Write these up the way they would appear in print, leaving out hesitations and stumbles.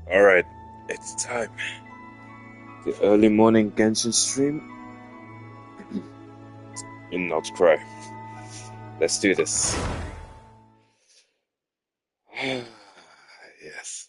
Alright, it's time. The early morning Genshin stream in not Krai. Let's do this. Yes.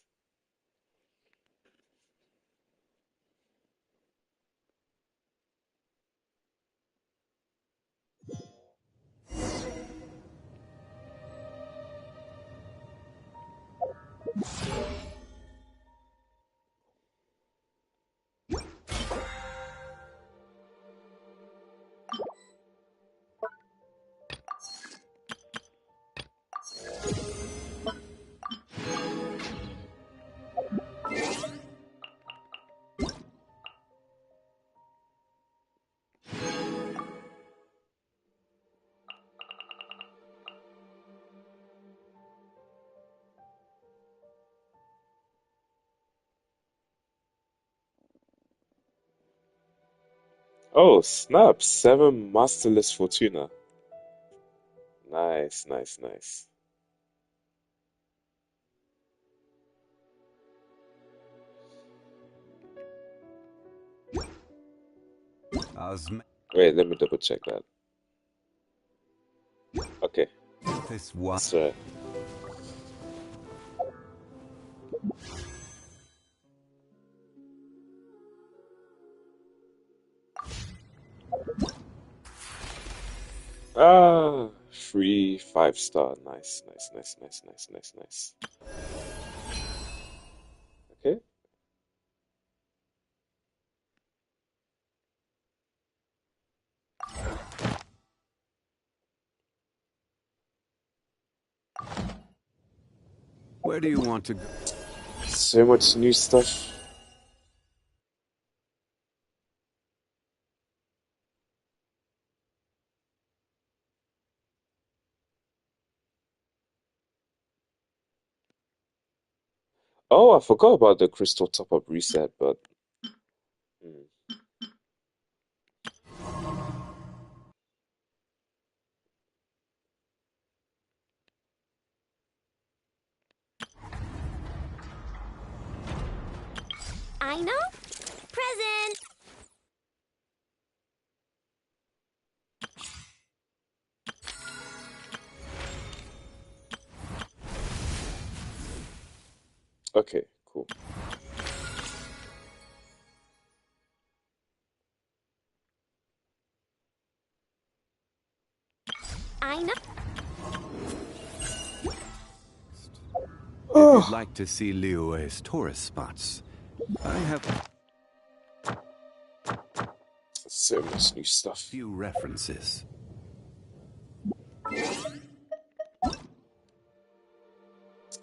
Oh, snap! 7 Masterless Fortuna. Nice, nice, nice. Wait, let me double check that. Okay, that's right. Ah, free 5-star. Nice, nice, nice, nice, nice, nice, nice. Okay. Where do you want to go? So much new stuff. Oh, I forgot about the crystal top-up reset, but hmm. I know. Present. Okay, cool. I know. If you'd like to see Liyue's tourist spots, I have So much new stuff. few references.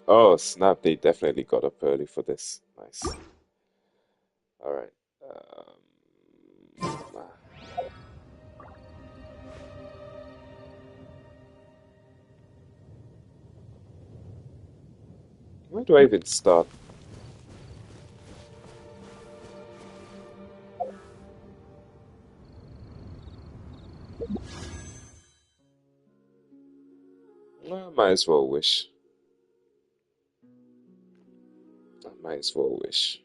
Oh, snap, they definitely got up early for this. Nice. Alright. Where do I even start? Well, I might as well wish. I might as well wish.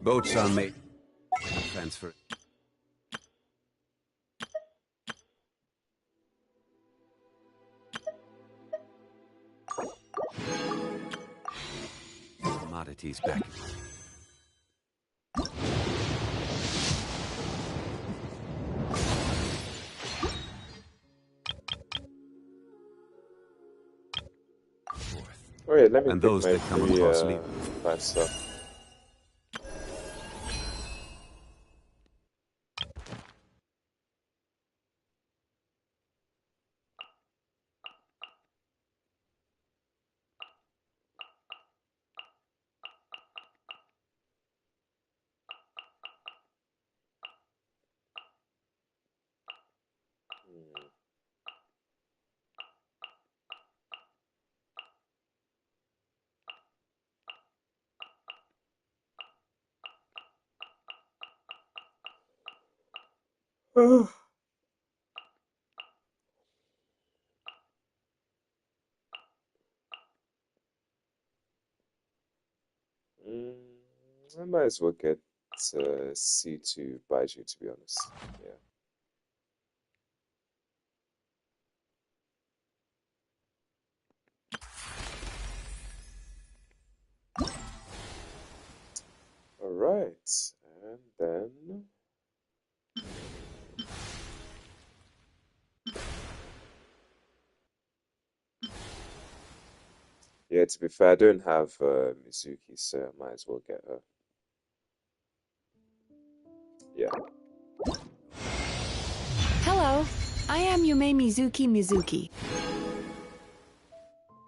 Boats are made. Transfer. Commodities back. Wait, let me And pick those my that come free across Liyue. 5-star. Mm, I might as well get C2 Baiju, to be honest. Yeah. All right, and then yeah. To be fair, I don't have Mizuki, so I might as well get her. Yeah. Hello, I am Yume Mizuki Mizuki.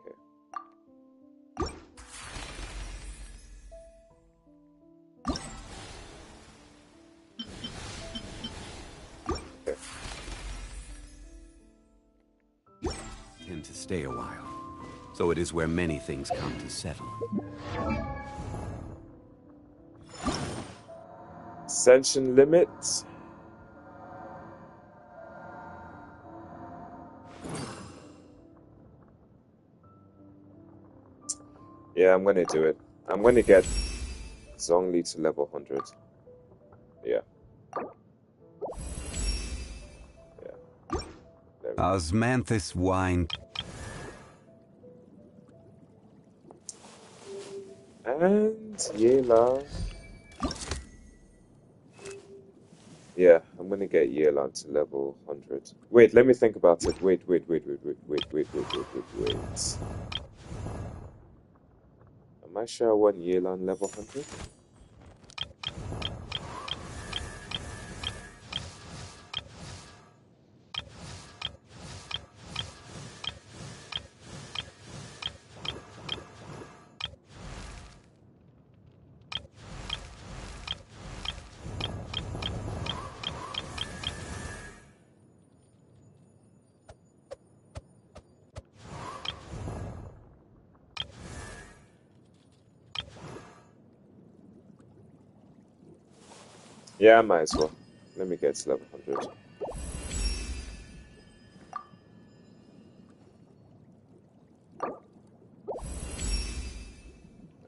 Okay. Okay. Tend to stay a while. So it is where many things come to settle. Ascension limit. Yeah, I'm gonna do it. I'm gonna get Zhongli to level 100. Yeah. Yeah. There we go. Osmanthus wine. And Yela. Yeah, I'm gonna get Yelan to level 100. Wait, let me think about it. Wait. Am I sure I want Yelan level 100? Yeah, I might as well. Let me get to level 100.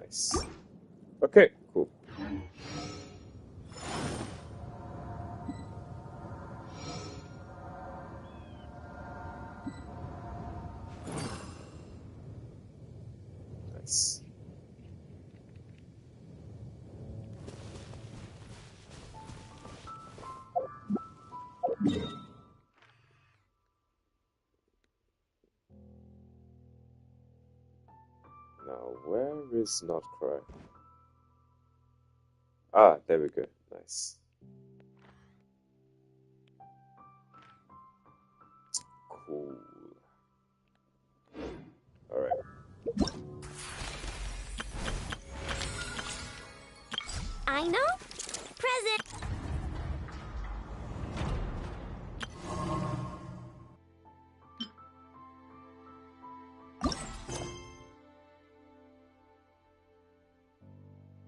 Nice. Okay, cool. Nice. Now, where is not Krai? Ah, there we go. Nice. Cool. All right. I know. Present.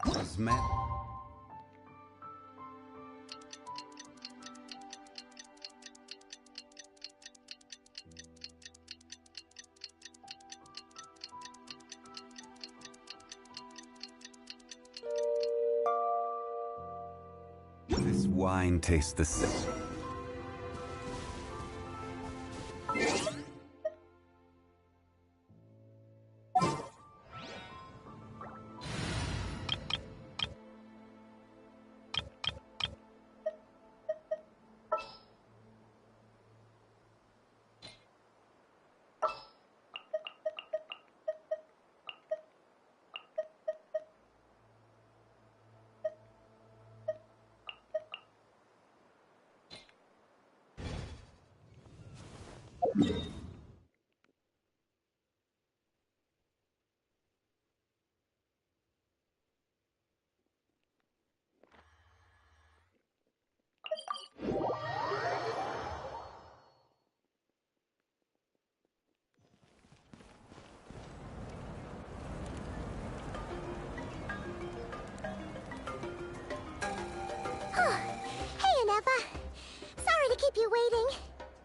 Osmanthus. This wine tastes the same.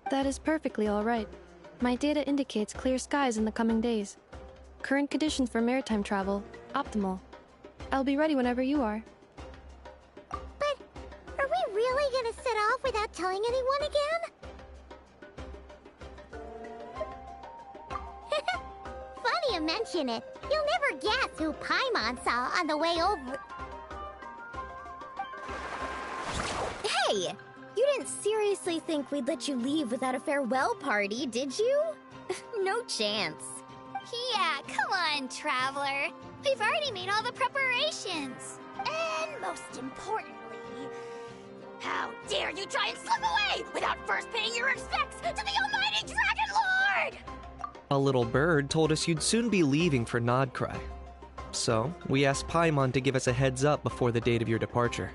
That is perfectly all right. My data indicates clear skies in the coming days. Current conditions for maritime travel, optimal. I'll be ready whenever you are. But are we really gonna set off without telling anyone again? Funny you mention it. You'll never guess who Paimon saw on the way over. Hey! You didn't seriously think we'd let you leave without a farewell party, did you? No chance. Yeah, come on, Traveler. We've already made all the preparations. And most importantly, how dare you try and slip away without first paying your respects to the almighty Dragon Lord! A little bird told us you'd soon be leaving for Krai. So, we asked Paimon to give us a heads up before the date of your departure.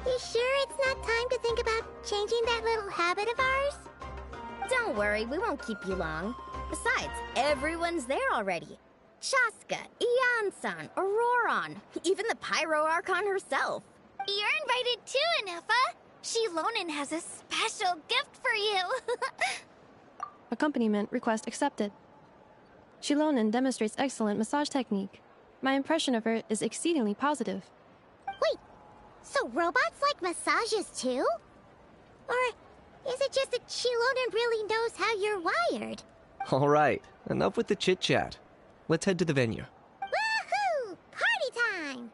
You sure it's not time to think about changing that little habit of ours? Don't worry, we won't keep you long. Besides, everyone's there already. Chaska, Ian-san, Auroron, even the Pyro Archon herself. You're invited too, Nefa. Shilonen has a special gift for you. Accompaniment request accepted. Shilonen demonstrates excellent massage technique. My impression of her is exceedingly positive. Wait, so robots like massages too? Or is it just that Shilonen really knows how you're wired? Alright, enough with the chit-chat. Let's head to the venue. Woohoo! Party time!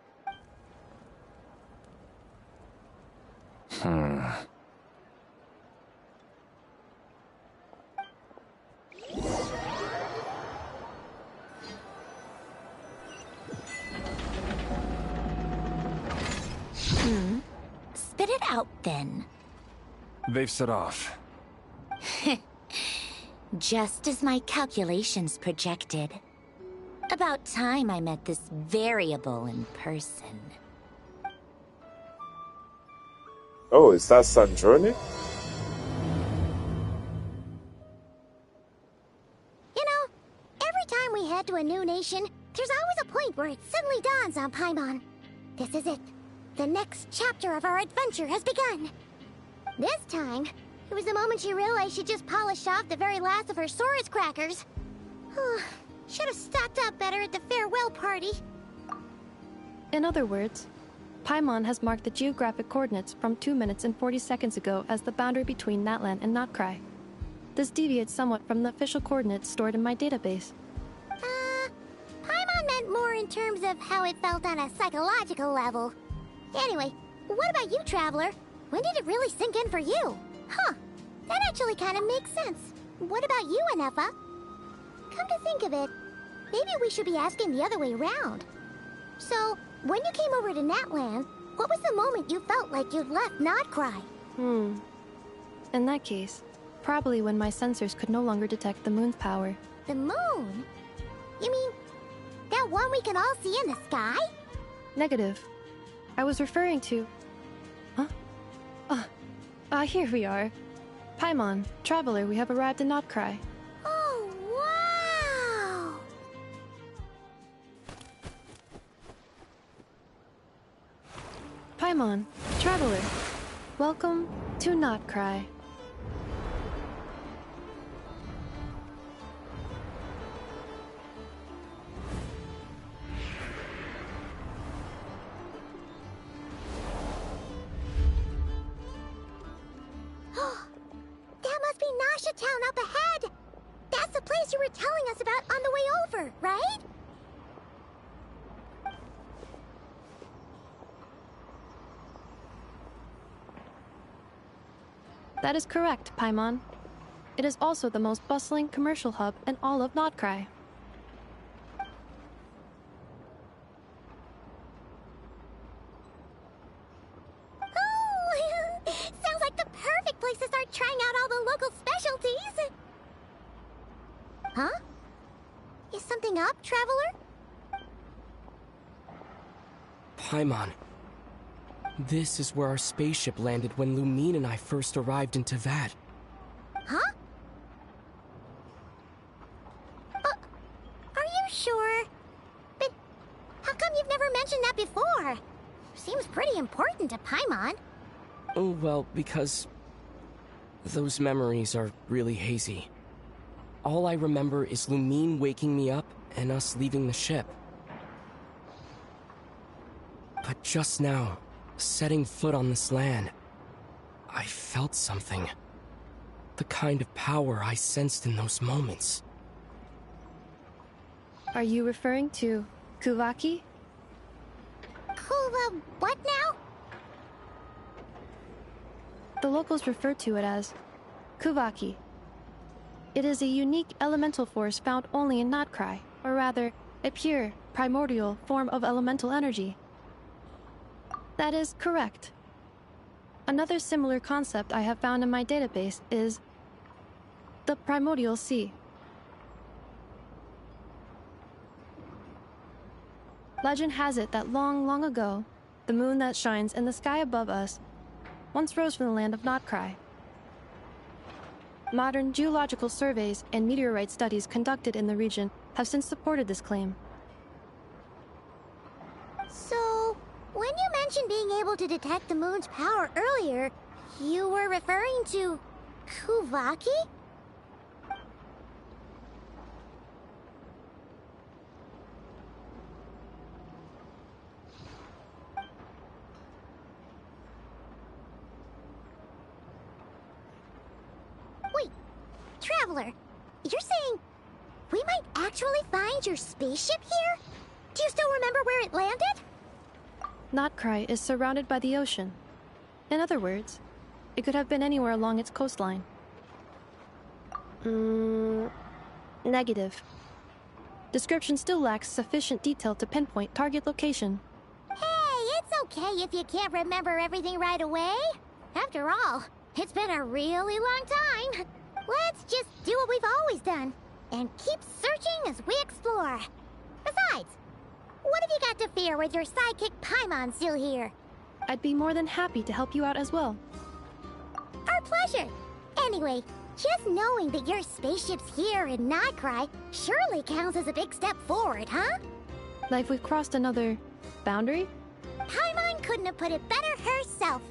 Spit it out, then. They've set off. Just as my calculations projected. About time I met this variable in person. Oh, is that Sanjorni? You know, every time we head to a new nation, there's always a point where it suddenly dawns on Paimon. This is it. The next chapter of our adventure has begun. This time, it was the moment she realized she just polished off the very last of her Saurus crackers. Should have stocked up better at the farewell party. In other words, Paimon has marked the geographic coordinates from 2 minutes and 40 seconds ago as the boundary between Natlan and Krai. This deviates somewhat from the official coordinates stored in my database. Paimon meant more in terms of how it felt on a psychological level. Anyway, what about you, Traveler? When did it really sink in for you? Huh, that actually kind of makes sense. What about you, Anefa? Come to think of it, maybe we should be asking the other way around. So, when you came over to Natlan, what was the moment you felt like you'd left Krai? In that case, probably when my sensors could no longer detect the moon's power. The moon? You mean, that one we can all see in the sky? Negative. I was referring to... Huh? Here we are. Paimon, Traveler, we have arrived in Krai. Oh, wow! Paimon, Traveler, welcome to Krai. That must be Nasha Town up ahead! That's the place you were telling us about on the way over, right? That is correct, Paimon. It is also the most bustling commercial hub in all of Krai. Oh, sounds like the perfect place to start trying out all the local specialties. Huh? Is something up, Traveler? Paimon. This is where our spaceship landed when Lumine and I first arrived in Teyvat. Huh? Are you sure? But how come you've never mentioned that before? Seems pretty important to Paimon. Oh, well, because Those memories are really hazy. All I remember is Lumine waking me up and us leaving the ship. But just now, setting foot on this land, I felt something. The kind of power I sensed in those moments. Are you referring to Kuvaki? What now? The locals refer to it as Kuvaki. It is a unique elemental force found only in Krai, or rather, a pure, primordial form of elemental energy. That is correct. Another similar concept I have found in my database is the primordial sea. Legend has it that long, long ago, the moon that shines in the sky above us once rose from the land of Krai. Modern geological surveys and meteorite studies conducted in the region have since supported this claim. So, when you mentioned being able to detect the moon's power earlier, you were referring to Kuvaki? Wait, Traveler, you're saying we might actually find your spaceship here? Do you still remember where it landed? Krai is surrounded by the ocean. In other words, it could have been anywhere along its coastline. Negative. Description still lacks sufficient detail to pinpoint target location. Hey, it's okay if you can't remember everything right away. After all, it's been a really long time. Let's just do what we've always done, and keep searching as we explore. Besides, what have you got to fear with your sidekick Paimon still here? I'd be more than happy to help you out as well. Our pleasure. Anyway, just knowing that your spaceship's here in Krai surely counts as a big step forward, huh? Like we've crossed another boundary? Paimon couldn't have put it better herself.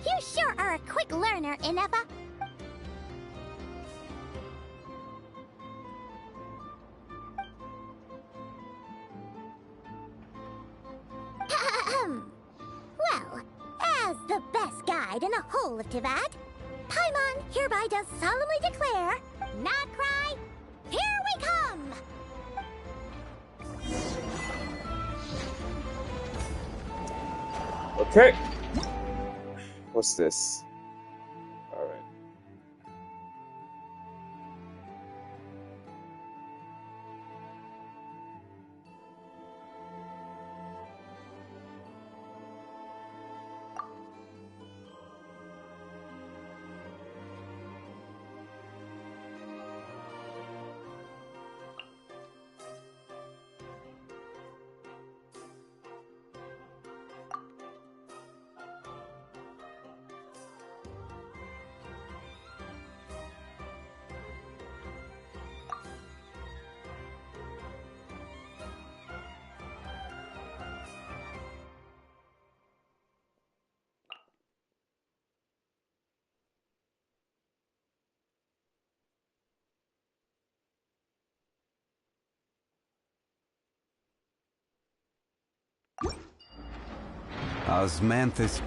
You sure are a quick learner, nefer. Well, as the best guide in the whole of Teyvat, Paimon hereby does solemnly declare, Krai, here we come! Okay. What's this? All right. Osmanthus.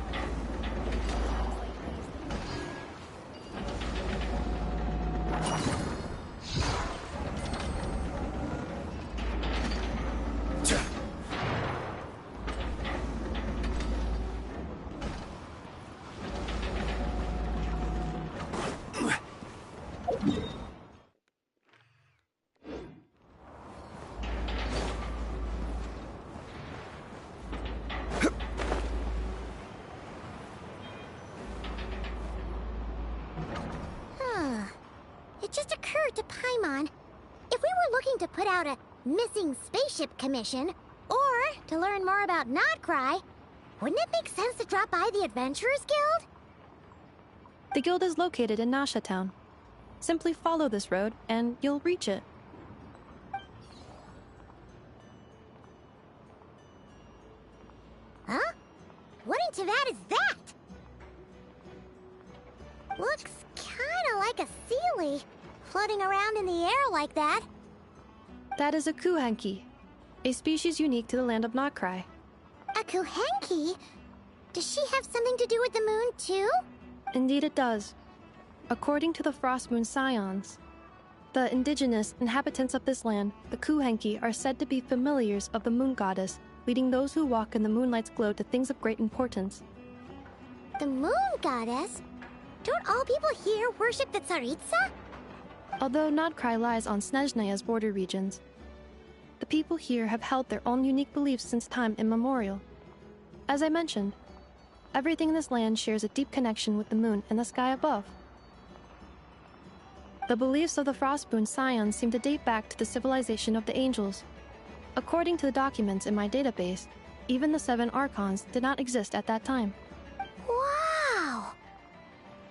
It just occurred to Paimon, if we were looking to put out a missing spaceship commission, or to learn more about Krai, wouldn't it make sense to drop by the Adventurers Guild? The guild is located in Nasha Town. Simply follow this road, and you'll reach it. Huh? What in Teyvat is that? Looks kind floating around in the air like that? That is a kuhenki, a species unique to the land of Krai. A kuhenki? Does she have something to do with the moon, too? Indeed it does. According to the Frost Moon Scions, the indigenous inhabitants of this land, the kuhenki, are said to be familiars of the moon goddess, leading those who walk in the moonlight's glow to things of great importance. The moon goddess? Don't all people here worship the Tsaritsa? Although Krai lies on Snezhnaya's border regions, the people here have held their own unique beliefs since time immemorial. As I mentioned, everything in this land shares a deep connection with the moon and the sky above. The beliefs of the Frostmoon Scions seem to date back to the civilization of the angels. According to the documents in my database, even the 7 Archons did not exist at that time. Wow!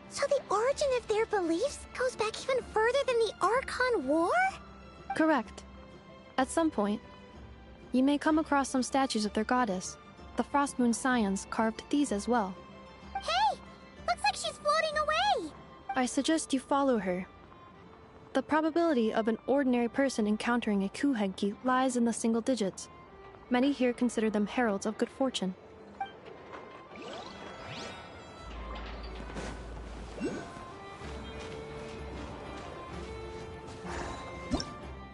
So the origin of their beliefs goes back even further than the Archon War? Correct. At some point, you may come across some statues of their goddess. The Frostmoon Scions carved these as well. Hey! Looks like she's floating away! I suggest you follow her. The probability of an ordinary person encountering a kuhenki lies in the single digits. Many here consider them heralds of good fortune.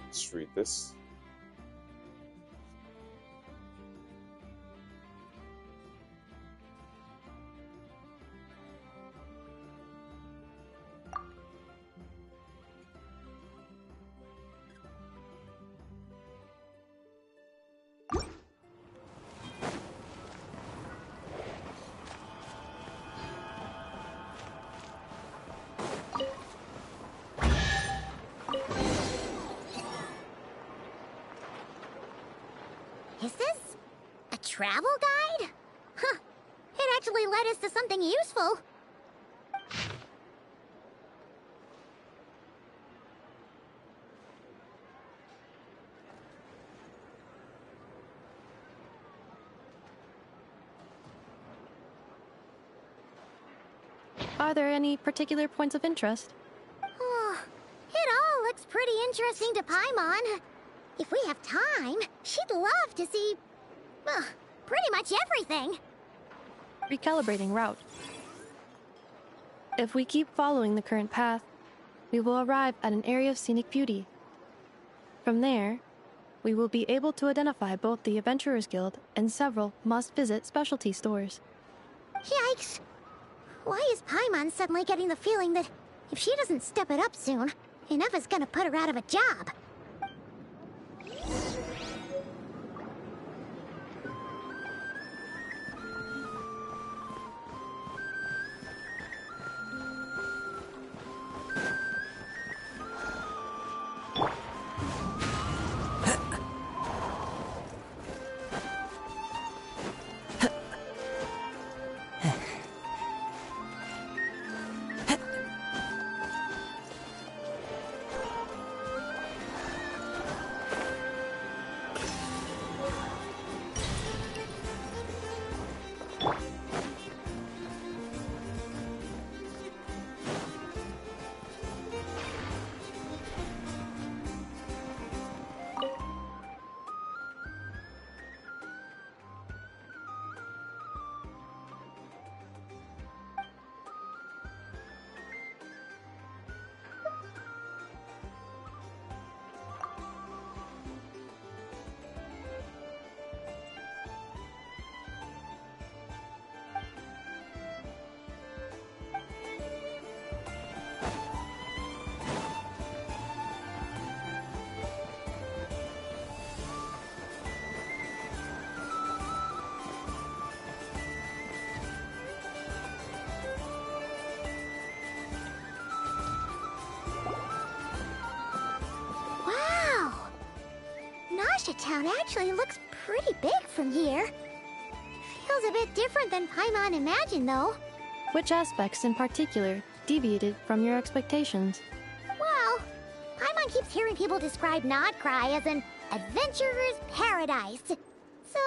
Let's read this. Is this a travel guide? Huh. It actually led us to something useful. Are there any particular points of interest? Oh, it all looks pretty interesting to Paimon. If we have time, she'd love to see, pretty much everything. Recalibrating route. If we keep following the current path, we will arrive at an area of scenic beauty. From there, we will be able to identify both the Adventurers Guild and several must-visit specialty stores. Yikes! Why is Paimon suddenly getting the feeling that if she doesn't step it up soon, Nefer's gonna put her out of a job? Town actually looks pretty big from here. Feels a bit different than Paimon imagined, though. Which aspects in particular deviated from your expectations? Well, Paimon keeps hearing people describe Krai as an adventurer's paradise. So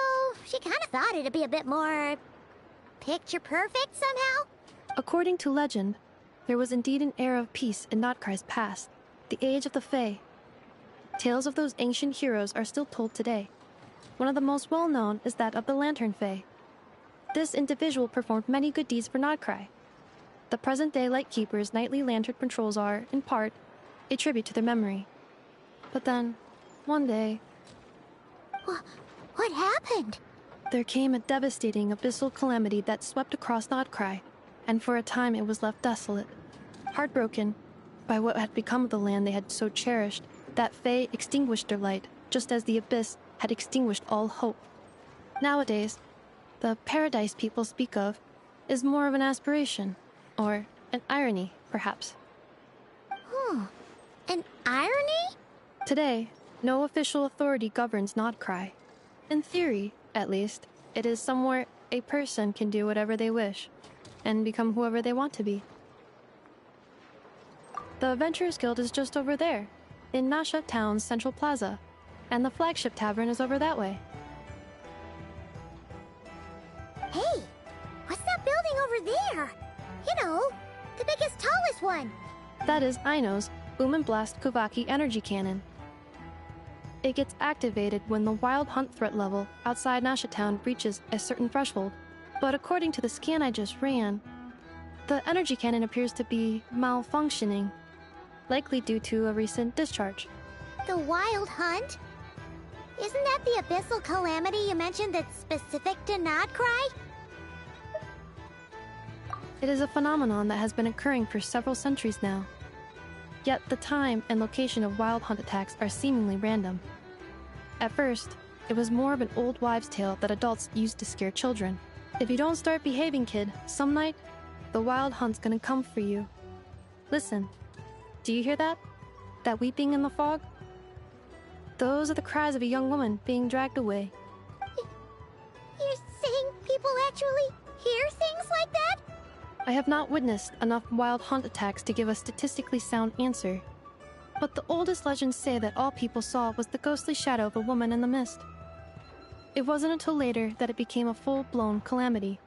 she kind of thought it'd be a bit more picture perfect somehow. According to legend, there was indeed an era of peace in Krai's past, the age of the Fae. Tales of those ancient heroes are still told today. One of the most well-known is that of the Lantern Fae. This individual performed many good deeds for Nodcry. The present-day Lightkeeper's nightly lantern patrols are, in part, a tribute to their memory. But then, one day... What happened? There came a devastating abyssal calamity that swept across Nodcry, and for a time it was left desolate. Heartbroken by what had become of the land they had so cherished, that Fae extinguished their light, just as the abyss had extinguished all hope. Nowadays, the paradise people speak of is more of an aspiration, or an irony, perhaps. An irony? Today, no official authority governs Nodcry. In theory, at least, it is somewhere a person can do whatever they wish, and become whoever they want to be. The Adventurers Guild is just over there, in Nasha Town's Central Plaza, and the flagship tavern is over that way. Hey, what's that building over there? You know, the biggest, tallest one. That is Aino's Boom and Blast Kuvaki energy cannon. It gets activated when the wild hunt threat level outside Nasha Town reaches a certain threshold, but according to the scan I just ran, the energy cannon appears to be malfunctioning, likely due to a recent discharge. The wild hunt? Isn't that the abyssal calamity you mentioned that's specific to Nodcry? It is a phenomenon that has been occurring for several centuries now. Yet the time and location of wild hunt attacks are seemingly random. At first, it was more of an old wives' tale that adults used to scare children. If you don't start behaving, kid, some night, the wild hunt's gonna come for you. Listen, do you hear that? That weeping in the fog? Those are the cries of a young woman being dragged away. You're saying people actually hear things like that? I have not witnessed enough wild hunt attacks to give a statistically sound answer. But the oldest legends say that all people saw was the ghostly shadow of a woman in the mist. It wasn't until later that it became a full-blown calamity.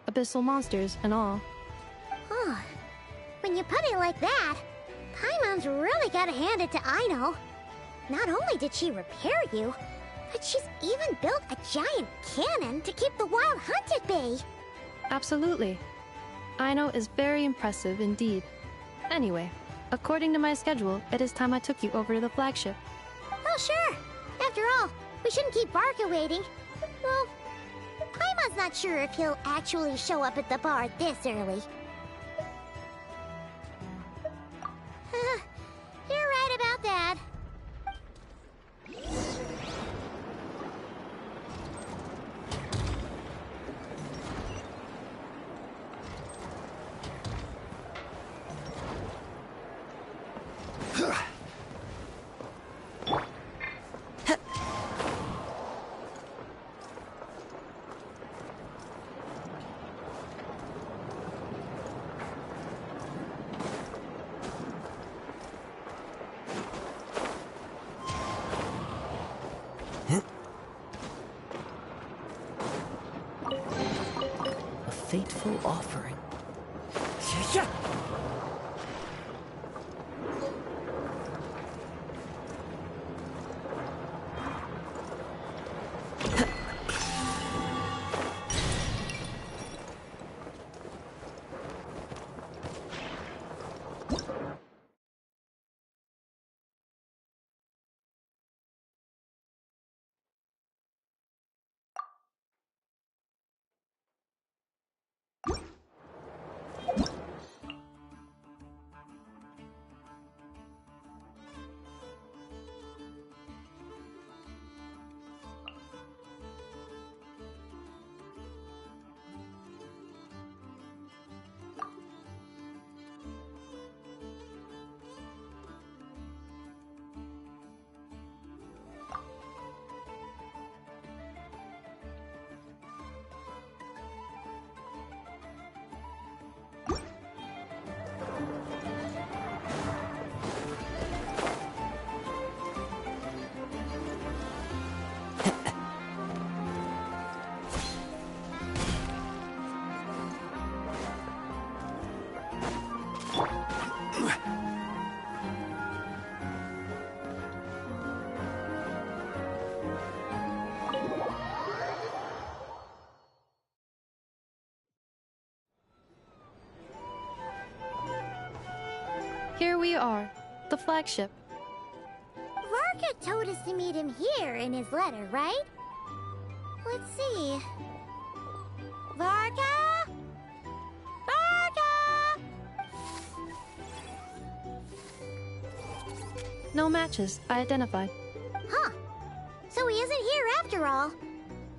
Abyssal monsters and all. Oh, when you put it like that, Paimon's really gotta hand it to Aino. Not only did she repair you, but she's even built a giant cannon to keep the wild hunt at bay. Absolutely. Aino is very impressive indeed. Anyway, according to my schedule, it is time I took you over to the flagship. Oh, sure. After all, we shouldn't keep Barca waiting. Well, Paimon's not sure if he'll actually show up at the bar this early. You're right about that. A fateful offering. Here we are, the flagship. Varka told us to meet him here in his letter, right? Let's see. Varka? Varka! No matches, I identified. Huh. So he isn't here after all.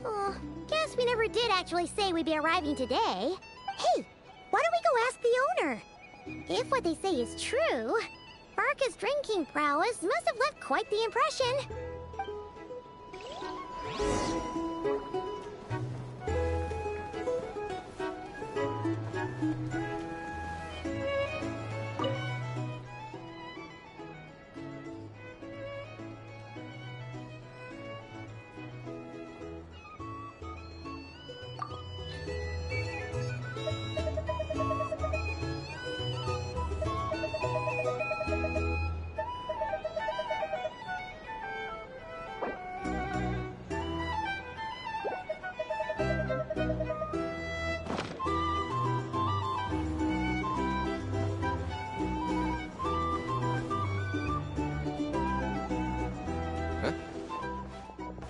Oh, guess we never did actually say we'd be arriving today. Hey, why don't we go ask the owner? If what they say is true, Varka's drinking prowess must have left quite the impression.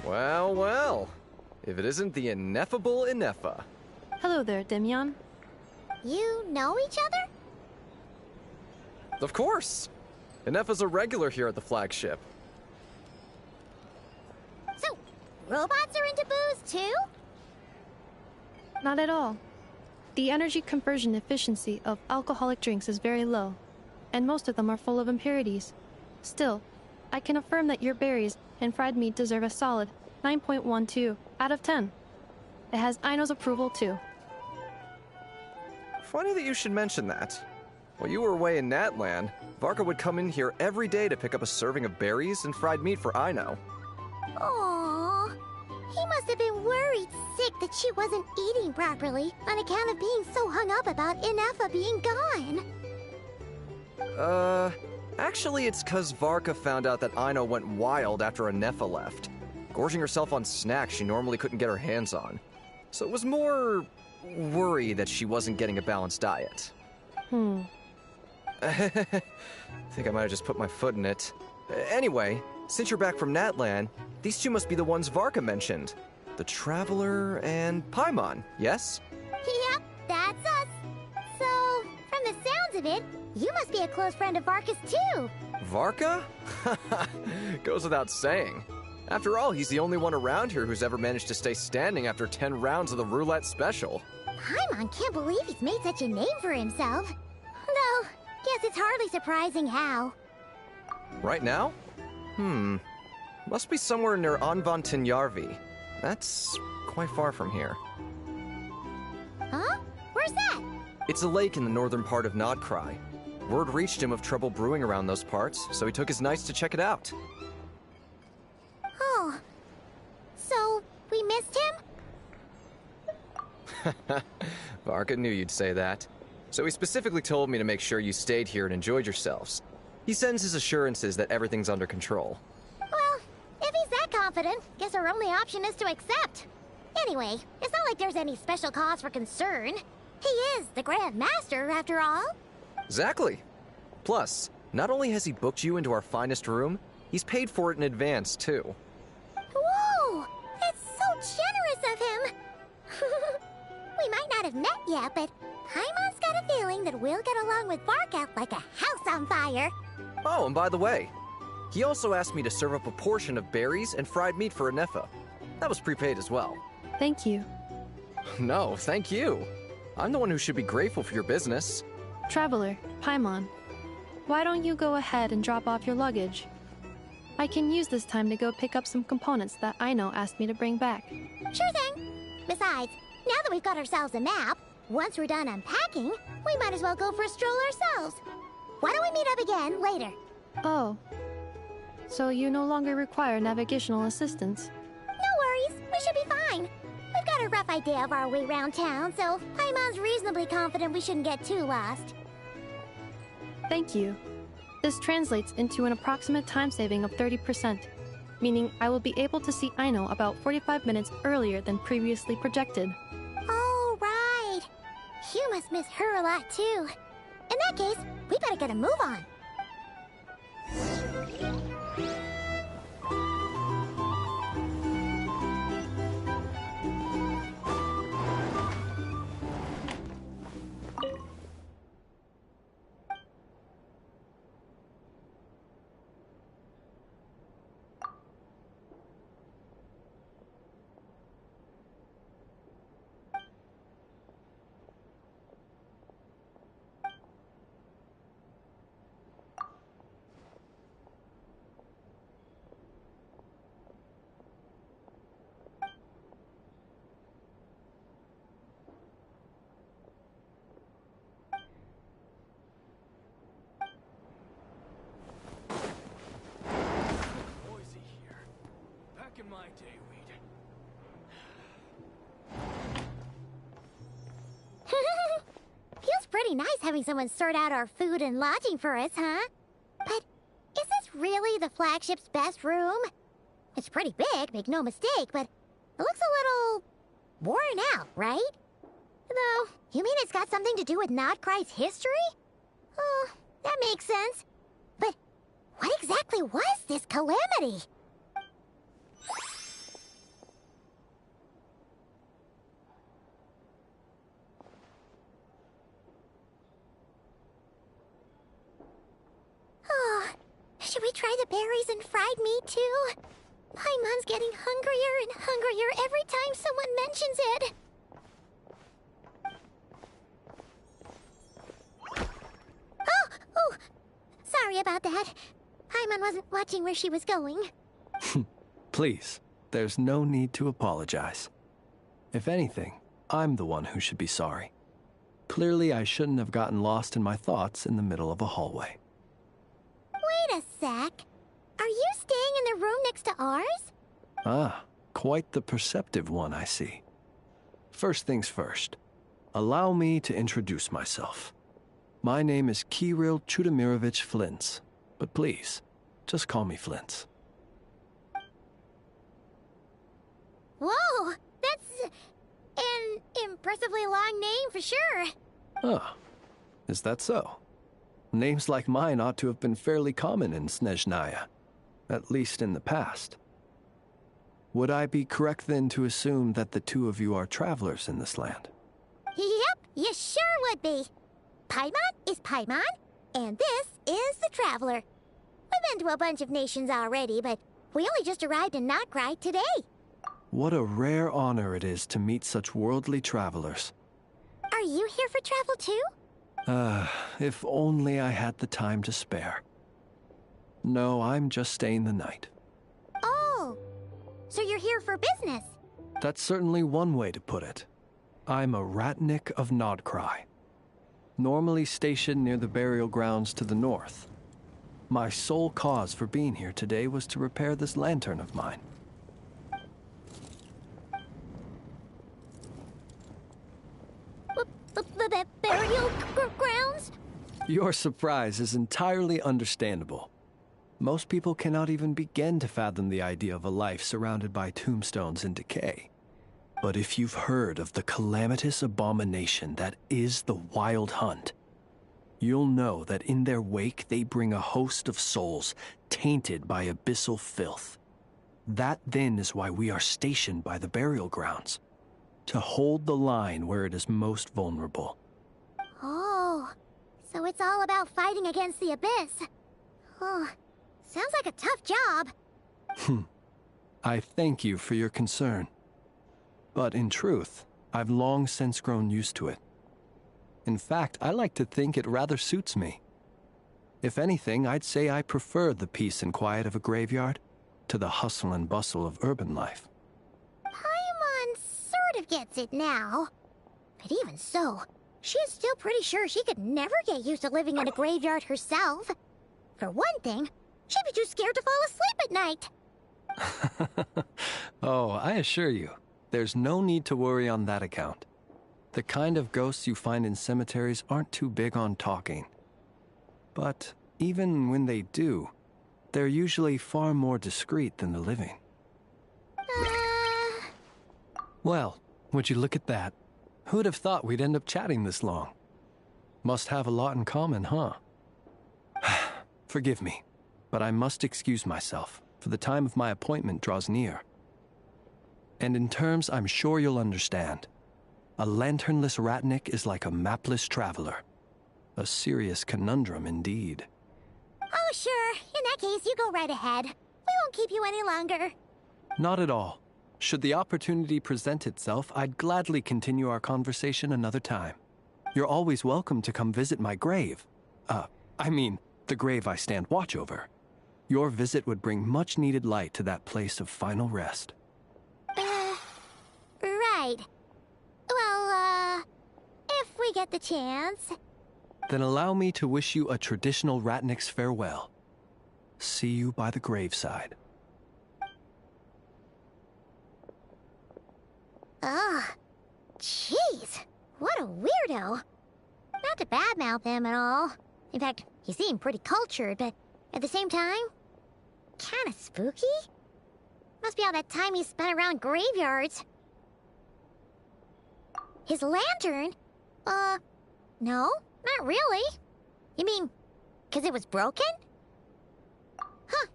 Well, well. If it isn't the ineffable Inefa. Hello there, Demyon. You know each other? Of course. Inefa's a regular here at the flagship. So, robots are into booze too? Not at all. The energy conversion efficiency of alcoholic drinks is very low, and most of them are full of impurities. Still, I can affirm that your berries and fried meat deserve a solid 9.12 out of 10. It has Aino's approval too. Funny that you should mention that. While you were away in Natlan, Varka would come in here every day to pick up a serving of berries and fried meat for Aino. Aww. He must have been worried sick that she wasn't eating properly on account of being so hung up about Inefa being gone. Actually it's 'cause Varka found out that Aino went wild after Inefa left, gorging herself on snacks she normally couldn't get her hands on. So it was more worry that she wasn't getting a balanced diet. I think I might have just put my foot in it. Anyway, since you're back from Natlan, these two must be the ones Varka mentioned. The Traveler and Paimon, yes? Yep, that's us. So, from the sounds of it, you must be a close friend of Varka's too. Varka? Goes without saying. After all, he's the only one around here who's ever managed to stay standing after 10 rounds of the roulette special. Paimon can't believe he's made such a name for himself. Though, guess it's hardly surprising how. Right now? Must be somewhere near Anvantinyarvi. That's quite far from here. Huh? Where's that? It's a lake in the northern part of Krai. Word reached him of trouble brewing around those parts, so he took his knights to check it out. Oh. So, we missed him? Varka knew you'd say that. So he specifically told me to make sure you stayed here and enjoyed yourselves. He sends his assurances that everything's under control. Well, if he's that confident, guess our only option is to accept. Anyway, it's not like there's any special cause for concern. He is the Grand Master, after all. Exactly. Plus, not only has he booked you into our finest room, he's paid for it in advance, too. Whoa! That's so generous of him! We might not have met yet, but Paimon's got a feeling that we'll get along with Varka like a house on fire. Oh, and by the way, he also asked me to serve up a portion of berries and fried meat for Inefa. That was prepaid as well. Thank you. No, thank you. I'm the one who should be grateful for your business. Traveler, Paimon, why don't you go ahead and drop off your luggage? I can use this time to go pick up some components that Aino asked me to bring back. Sure thing. Besides, now that we've got ourselves a map, once we're done unpacking, we might as well go for a stroll ourselves. Why don't we meet up again later? Oh. So you no longer require navigational assistance? No worries, we should be fine. We've got a rough idea of our way around town, so Paimon's reasonably confident we shouldn't get too lost. Thank you. This translates into an approximate time saving of 30%, meaning I will be able to see Aino about 45 minutes earlier than previously projected. Oh, right. You must miss her a lot, too. In that case, we better get a move on. Noisy here. Back in my day, Feels pretty nice having someone sort out our food and lodging for us, huh? But is this really the flagship's best room? It's pretty big, make no mistake, but it looks a little worn out, right? Though, you mean it's got something to do with Krai's history? Oh, that makes sense. But what exactly was this calamity? Oh, should we try the berries and fried meat too? Paimon's getting hungrier and hungrier every time someone mentions it. Oh, sorry about that. Paimon wasn't watching where she was going. Please, there's no need to apologize. If anything, I'm the one who should be sorry. Clearly, I shouldn't have gotten lost in my thoughts in the middle of a hallway. Wait a sec. Are you staying in the room next to ours? Ah, quite the perceptive one, I see. First things first, allow me to introduce myself. My name is Kirill Chudamirovich Flins, but please, just call me Flins. Whoa, that's an impressively long name for sure. Ah, is that so? Names like mine ought to have been fairly common in Snezhnaya, at least in the past. Would I be correct then to assume that the two of you are travelers in this land? Yep, you sure would be. Paimon is Paimon, and this is the Traveler. We've been to a bunch of nations already, but we only just arrived in Krai today. What a rare honor it is to meet such worldly travelers. Are you here for travel too? If only I had the time to spare. No, I'm just staying the night. Oh, so you're here for business? That's certainly one way to put it. I'm a ratnik of Krai, normally stationed near the burial grounds to the north. My sole cause for being here today was to repair this lantern of mine. Burial grounds? Your surprise is entirely understandable. Most people cannot even begin to fathom the idea of a life surrounded by tombstones and decay. But if you've heard of the calamitous abomination that is the Wild Hunt, you'll know that in their wake they bring a host of souls tainted by abyssal filth. That then is why we are stationed by the burial grounds, to hold the line where it is most vulnerable. Oh, so it's all about fighting against the abyss. Oh, sounds like a tough job. I thank you for your concern. But in truth, I've long since grown used to it. In fact, I like to think it rather suits me. If anything, I'd say I prefer the peace and quiet of a graveyard to the hustle and bustle of urban life. Paimon sort of gets it now. But even so, she's still pretty sure she could never get used to living in a graveyard herself. For one thing, she'd be too scared to fall asleep at night. Oh, I assure you, there's no need to worry on that account. The kind of ghosts you find in cemeteries aren't too big on talking. But even when they do, they're usually far more discreet than the living. Well, would you look at that? Who'd have thought we'd end up chatting this long? Must have a lot in common, huh? Forgive me. but I must excuse myself, for the time of my appointment draws near. And in terms I'm sure you'll understand, a lanternless ratnik is like a mapless traveler. A serious conundrum indeed. Oh, sure. In that case, you go right ahead. We won't keep you any longer. Not at all. Should the opportunity present itself, I'd gladly continue our conversation another time. You're always welcome to come visit my grave. The grave I stand watch over. Your visit would bring much-needed light to that place of final rest. Right. Well, if we get the chance. Then allow me to wish you a traditional ratnik's farewell. See you by the graveside. Ugh. Jeez. What a weirdo. Not to badmouth him at all. In fact, he seemed pretty cultured, but at the same time, kinda spooky? Must be all that time he spent around graveyards. His lantern? No, not really. You mean, 'cause it was broken? Huh.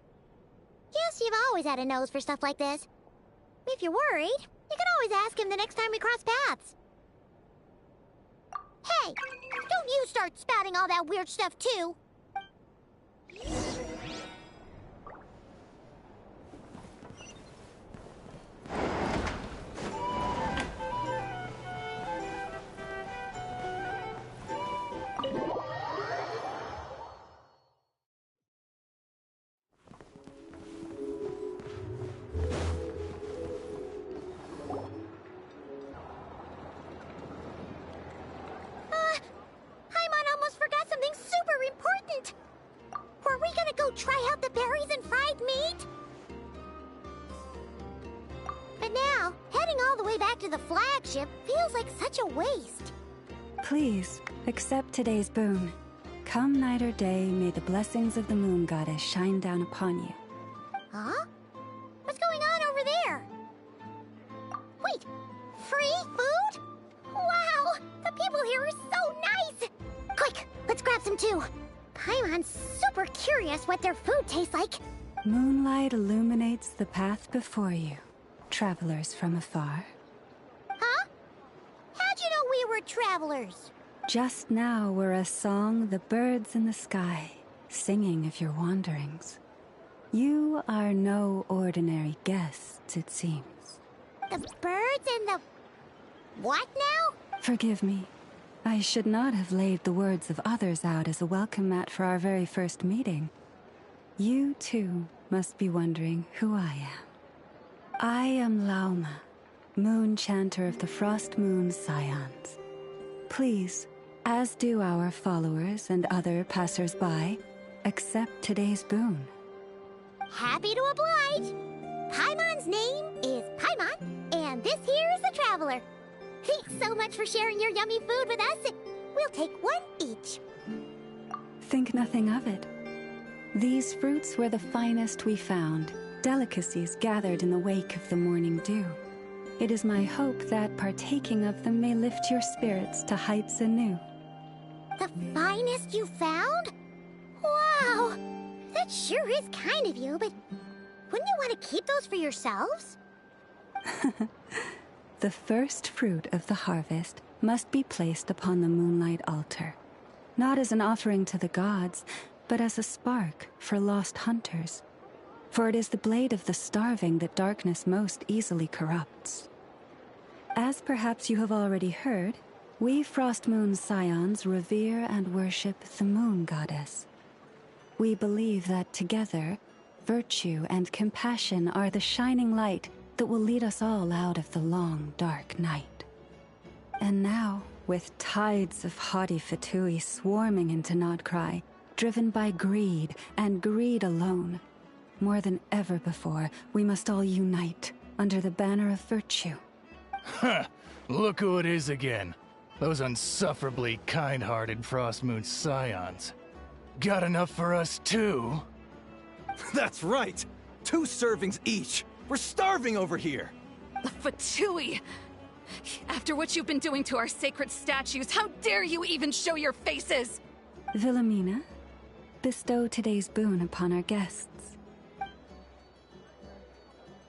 Guess you've always had a nose for stuff like this. If you're worried, you can always ask him the next time we cross paths. Hey, don't you start spouting all that weird stuff too. Paimon almost forgot something super important. Were we gonna go try out the berries and fried meat? But now, heading all the way back to the flagship feels like such a waste. Please, accept today's boon. Come night or day, may the blessings of the moon goddess shine down upon you. Huh? What's going on over there? Wait, free food? Wow, the people here are so nice! Quick, let's grab some too. Paimon's super curious what their food tastes like. Moonlight illuminates the path before you, travelers from afar. Huh? How'd you know we were travelers? Just now were a song the birds in the sky, singing of your wanderings. You are no ordinary guests, it seems. The birds and the... what now? Forgive me. I should not have laid the words of others out as a welcome mat for our very first meeting. You, too, must be wondering who I am. I am Lauma, moon chanter of the Frost Moon's scions. Please, as do our followers and other passers-by, accept today's boon. Happy to oblige. Paimon's name is Paimon, and this here is the Traveler. Thanks so much for sharing your yummy food with us. We'll take one each. Think nothing of it. These fruits were the finest we found, delicacies gathered in the wake of the morning dew. It is my hope that partaking of them may lift your spirits to heights anew. The finest you found? Wow! That sure is kind of you, but wouldn't you want to keep those for yourselves? The first fruit of the harvest must be placed upon the moonlight altar, not as an offering to the gods, but as a spark for lost hunters. For it is the blade of the starving that darkness most easily corrupts. As perhaps you have already heard, we Frost Moon's scions revere and worship the moon goddess. We believe that together, virtue and compassion are the shining light that will lead us all out of the long, dark night. And now, with tides of haughty Fatui swarming into Krai, driven by greed and greed alone, more than ever before, we must all unite under the banner of virtue. Huh! Look who it is again. Those unsufferably kind-hearted Frost Moon scions. Got enough for us too? That's right! 2 servings each! We're starving over here! Fatui! After what you've been doing to our sacred statues, how dare you even show your faces? Wilhelmina, bestow today's boon upon our guests.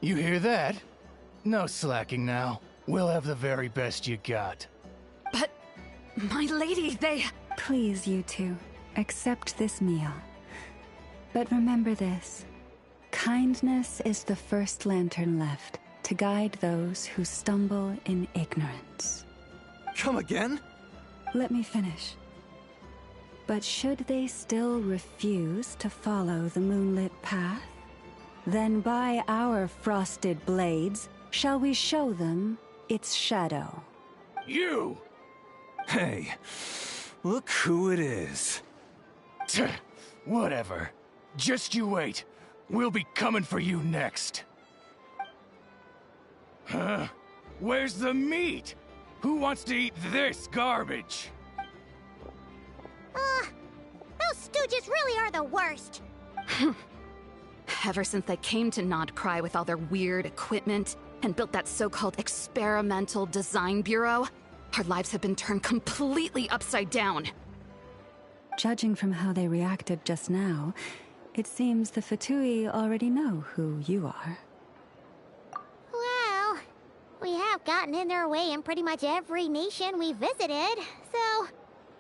You hear that? No slacking now. We'll have the very best you got. But, my lady, they... Please, you two, accept this meal. But remember this. Kindness is the first lantern left to guide those who stumble in ignorance. Come again? Let me finish. But should they still refuse to follow the moonlit path, then by our frosted blades shall we show them its shadow. You! Hey, look who it is. Whatever. Just you wait. We'll be coming for you next. Huh? Where's the meat? Who wants to eat this garbage? Those stooges really are the worst. Ever since they came to Krai with all their weird equipment and built that so-called experimental design bureau, our lives have been turned completely upside down. Judging from how they reacted just now, it seems the Fatui already know who you are. Well, we have gotten in their way in pretty much every nation we visited, so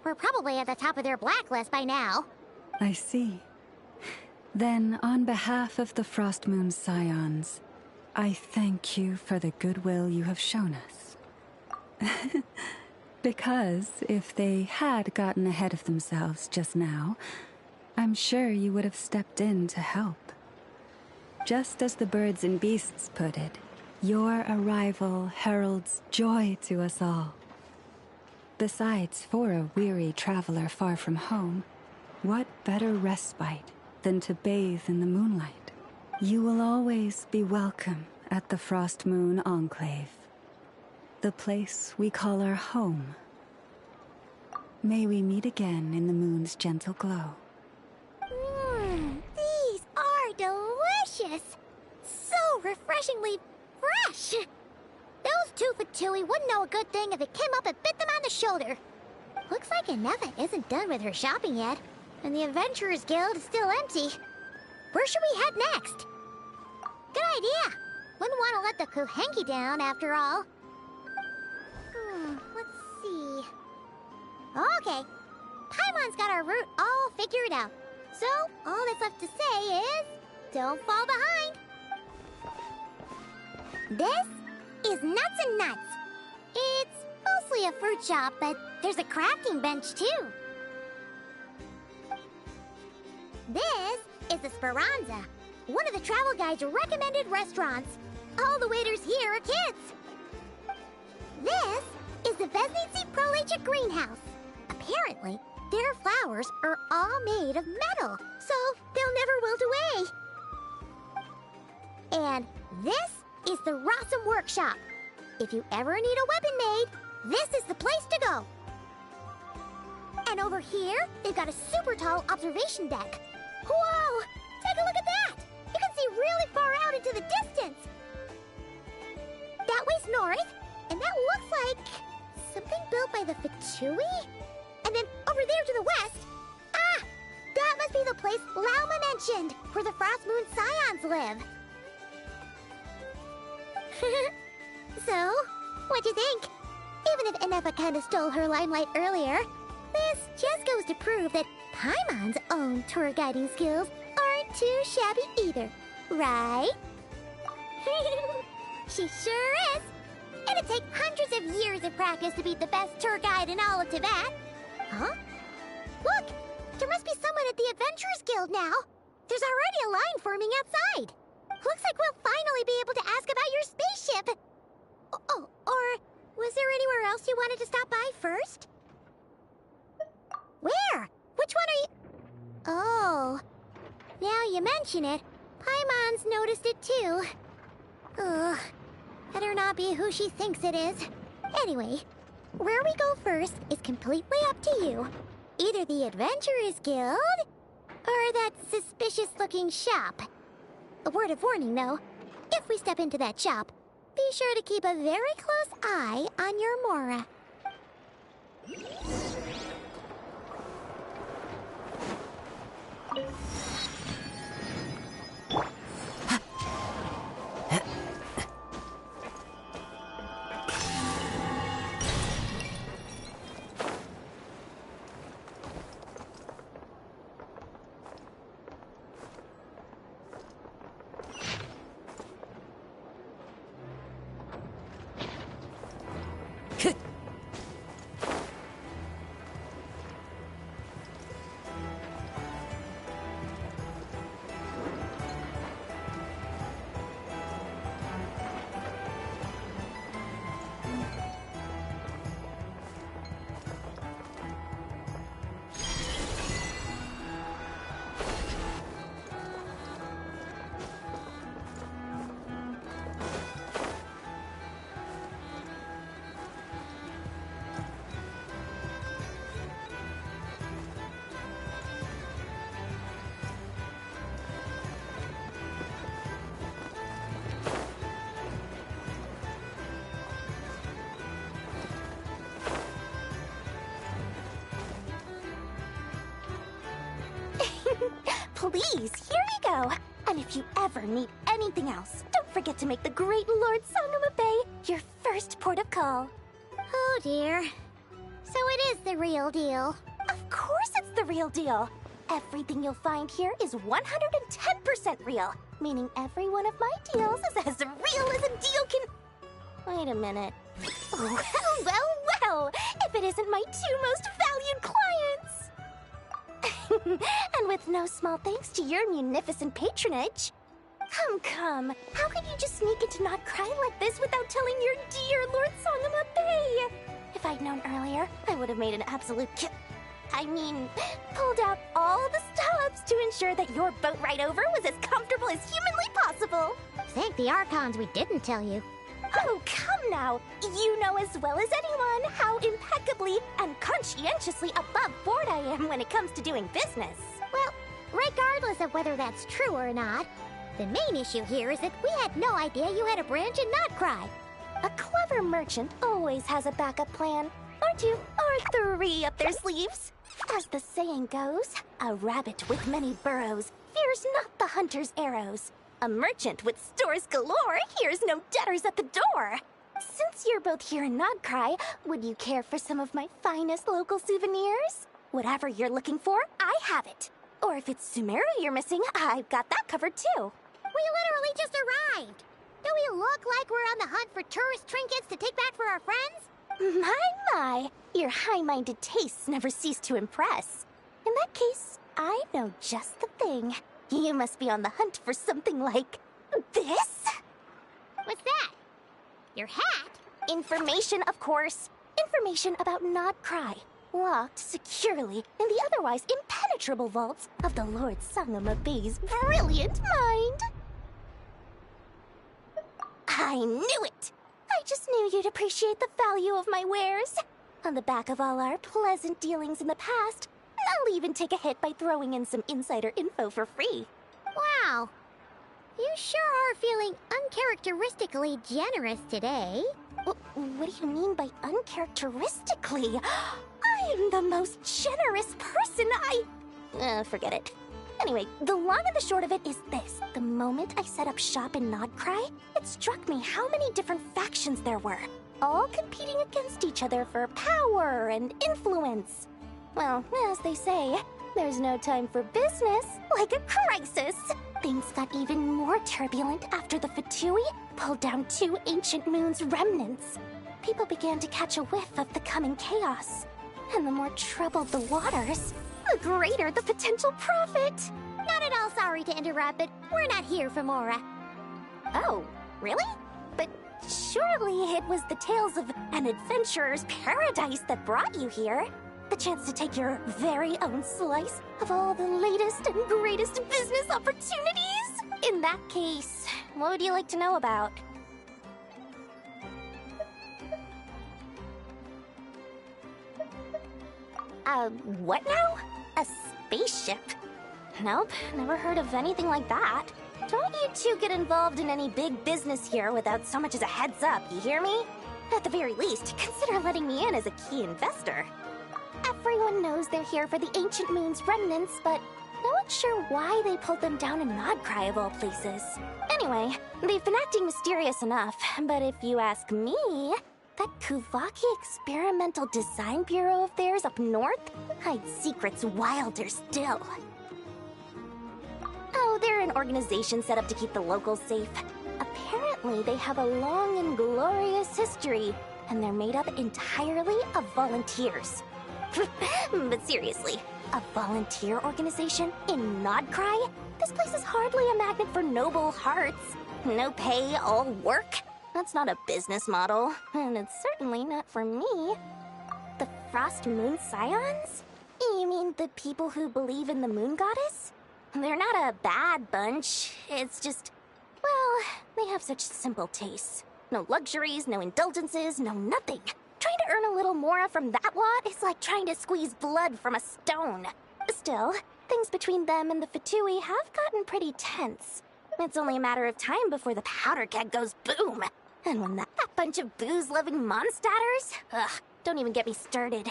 we're probably at the top of their blacklist by now. I see. Then, on behalf of the Frost Moon Scions, I thank you for the goodwill you have shown us. Because if they had gotten ahead of themselves just now, I'm sure you would have stepped in to help. Just as the birds and beasts put it, your arrival heralds joy to us all. Besides, for a weary traveler far from home, what better respite than to bathe in the moonlight? You will always be welcome at the Frost Moon Enclave, the place we call our home. May we meet again in the moon's gentle glow. These are delicious! So refreshingly fresh! Those two Fatui wouldn't know a good thing if it came up and bit them on the shoulder. Looks like Nefer isn't done with her shopping yet, and the Adventurers Guild is still empty. Where should we head next? Good idea! Wouldn't want to let the Kuhenki down, after all. Let's see... Okay. Paimon's got our route all figured out. So, all that's left to say is... don't fall behind! This is Nuts and Nuts. It's mostly a fruit shop, but there's a crafting bench, too. This is the Speranza, one of the travel guide's recommended restaurants. All the waiters here are kids. This is the Vesnici Prolecha Greenhouse. Apparently, their flowers are all made of metal, so they'll never wilt away. And this is the Rossum Workshop. If you ever need a weapon made, this is the place to go. And over here, they've got a super tall observation deck. Whoa! Take a look at that! You can see really far out into the distance. That way's north, and that looks like something built by the Fatui? And then over there to the west, that must be the place Lauma mentioned, where the Frost Moon Scions live. So, what'd you think? Even if Nefer kinda stole her limelight earlier, this just goes to prove that Paimon's own tour guiding skills aren't too shabby either, right? She sure is! It'd take hundreds of years of practice to be the best tour guide in all of Tibet. Huh? Look! There must be someone at the Adventurers Guild now. There's already a line forming outside. Looks like we'll finally be able to ask about your spaceship. Oh, or was there anywhere else you wanted to stop by first? Where? Which one are you... Oh. Now you mention it, Paimon's noticed it too. Ugh. Better not be who she thinks it is. Anyway, where we go first is completely up to you. Either the Adventurers Guild, or that suspicious-looking shop. A word of warning, though. If we step into that shop, be sure to keep a very close eye on your Mora. Please, here you go. And if you ever need anything else, don't forget to make the great Lord Sangama Bay your first port of call. Oh dear. So it is the real deal. Of course it's the real deal. Everything you'll find here is 110% real, meaning every one of my deals is as real as a deal can... Wait a minute. Well, if it isn't my two most valued clients! And with no small thanks to your munificent patronage. Come. How could you just sneak into Not Cry like this without telling your dear Lord Sangama Bay? If I'd known earlier, I would have made an absolute pulled out all the stops to ensure that your boat ride over was as comfortable as humanly possible. Thank the Archons we didn't tell you. Oh, come now. You know as well as anyone how impeccably and conscientiously above board I am when it comes to doing business. Well, regardless of whether that's true or not, the main issue here is that we had no idea you had a branch in Not Cry. A clever merchant always has a backup plan, or two, or three up their sleeves. As the saying goes, a rabbit with many burrows fears not the hunter's arrows. A merchant with stores galore hears no debtors at the door. Since you're both here in Not Cry, would you care for some of my finest local souvenirs? Whatever you're looking for, I have it. Or if it's Sumeru you're missing, I've got that covered too. We literally just arrived. Do we look like we're on the hunt for tourist trinkets to take back for our friends? My, your high-minded tastes never cease to impress. In that case, I know just the thing. You must be on the hunt for something like this? What's that? Your hat? Information, of course. Information about Not Cry, locked securely in the otherwise impenetrable vaults of the Lord Sangama Bay's brilliant mind. I knew it! I just knew you'd appreciate the value of my wares. On the back of all our pleasant dealings in the past, I'll even take a hit by throwing in some insider info for free. Wow. You sure are feeling uncharacteristically generous today. What do you mean by uncharacteristically? I am the most generous person forget it. Anyway, the long and the short of it is this. The moment I set up shop in Not Cry, it struck me how many different factions there were, all competing against each other for power and influence. Well, as they say, there's no time for business like a crisis. Things got even more turbulent after the Fatui pulled down 2 ancient moon's remnants. People began to catch a whiff of the coming chaos. And the more troubled the waters, the greater the potential profit. Not at all sorry to interrupt, but we're not here for Mora. Oh, really? But surely it was the tales of an adventurer's paradise that brought you here. The chance to take your very own slice of all the latest and greatest business opportunities? In that case, what would you like to know about? What now? A spaceship? Nope, never heard of anything like that. Don't you two get involved in any big business here without so much as a heads up, you hear me? At the very least, consider letting me in as a key investor. Everyone knows they're here for the Ancient Moon's remnants, but no one not sure why they pulled them down in Nodcry of all places. Anyway, they've been acting mysterious enough, but if you ask me, that Kuvaki Experimental Design Bureau of theirs up north hides secrets wilder still. Oh, they're an organization set up to keep the locals safe. Apparently, they have a long and glorious history, and they're made up entirely of volunteers. But seriously, a volunteer organization in Nodcry? This place is hardly a magnet for noble hearts. No pay, all work? That's not a business model, and it's certainly not for me. The Frost Moon Scions? You mean the people who believe in the Moon Goddess? They're not a bad bunch, it's just... well, they have such simple tastes. No luxuries, no indulgences, no nothing. Trying to earn a little more from that lot is like trying to squeeze blood from a stone. Still, things between them and the Fatui have gotten pretty tense. It's only a matter of time before the powder keg goes boom. And when that bunch of booze-loving monstaters? Ugh, don't even get me started.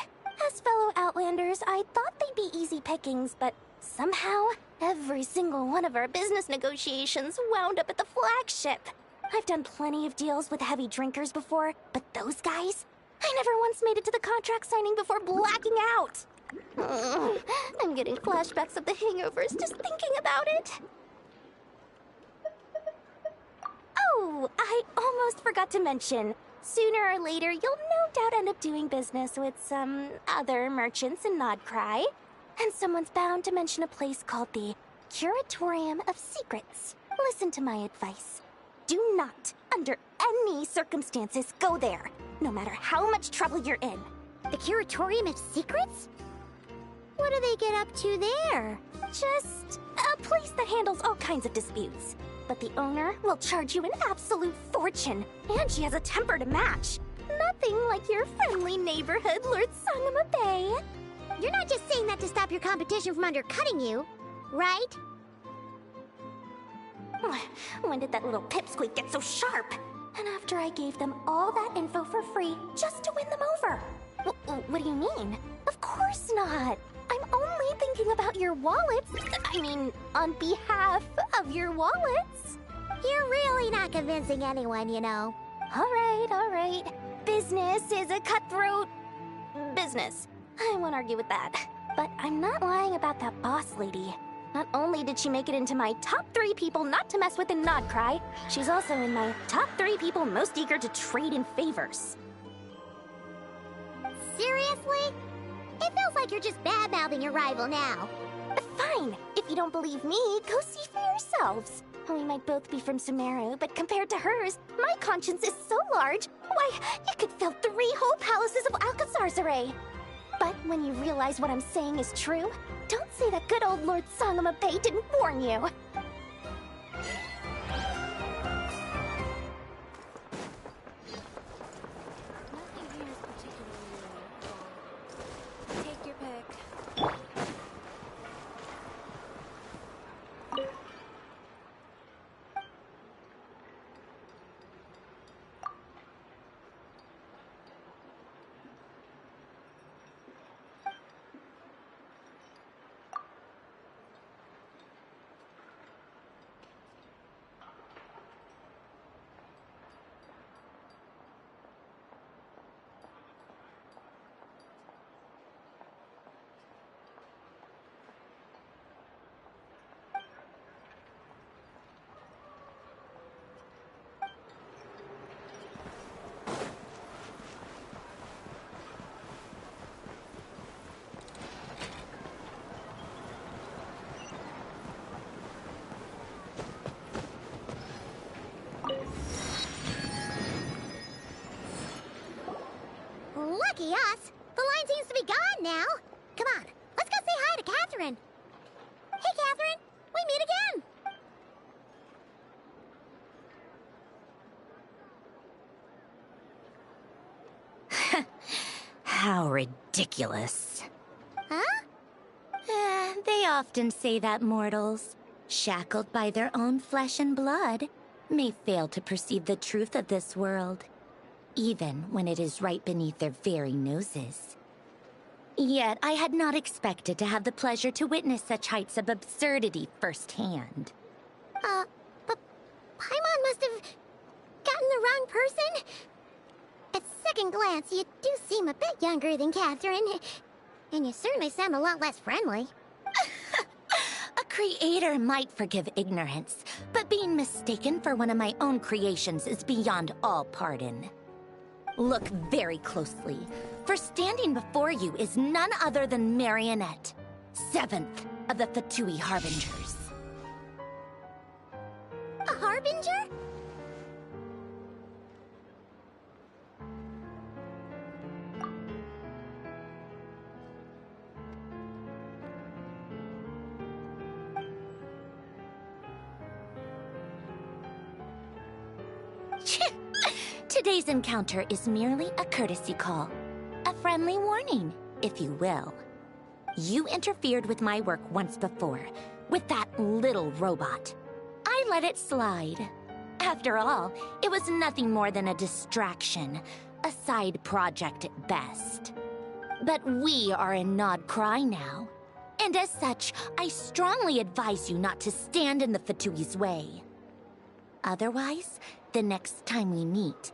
As fellow Outlanders, I thought they'd be easy pickings, but somehow, every single one of our business negotiations wound up at the flagship. I've done plenty of deals with heavy drinkers before, but those guys? I never once made it to the contract signing before blacking out. I'm getting flashbacks of the hangovers just thinking about it. Oh, I almost forgot to mention. Sooner or later, you'll no doubt end up doing business with some other merchants in Nodcry. And someone's bound to mention a place called the Curatorium of Secrets. Listen to my advice. Do not, under any circumstances, go there, no matter how much trouble you're in. The Curatorium of Secrets? What do they get up to there? Just a place that handles all kinds of disputes. But the owner will charge you an absolute fortune, and she has a temper to match. Nothing like your friendly neighborhood, Lord Sangama Bay. You're not just saying that to stop your competition from undercutting you, right? When did that little pipsqueak get so sharp? And after I gave them all that info for free just to win them over. What do you mean? Of course not. I'm only thinking about your wallets. I mean, on behalf of your wallets. You're really not convincing anyone, you know. All right. Business is a cutthroat business. I won't argue with that. But I'm not lying about that boss lady. Not only did she make it into my top 3 people not to mess with in Nodcry, she's also in my top 3 people most eager to trade in favors. Seriously? It feels like you're just bad-mouthing your rival now. Fine. If you don't believe me, go see for yourselves. We might both be from Sumeru, but compared to hers, my conscience is so large, why, you could fill 3 whole palaces of Alcazar's. But when you realize what I'm saying is true, don't say that good old Lord Sangama Bay didn't warn you. Take your pick. Lucky us! The line seems to be gone now. Come on, let's go say hi to Catherine. Hey, Catherine! We meet again! How ridiculous. Huh? They often say that mortals, shackled by their own flesh and blood, may fail to perceive the truth of this world, even when it is right beneath their very noses. Yet I had not expected to have the pleasure to witness such heights of absurdity firsthand. But Paimon must have gotten the wrong person? At second glance, you do seem a bit younger than Catherine. And you certainly sound a lot less friendly. A creator might forgive ignorance, but being mistaken for one of my own creations is beyond all pardon. Look very closely, for standing before you is none other than Marionette, 7th of the Fatui Harbingers. A Harbinger? Today's encounter is merely a courtesy call. A friendly warning, if you will. You interfered with my work once before, with that little robot. I let it slide. After all, it was nothing more than a distraction, a side project at best. But we are in Krai now, and as such, I strongly advise you not to stand in the Fatui's way. Otherwise, the next time we meet,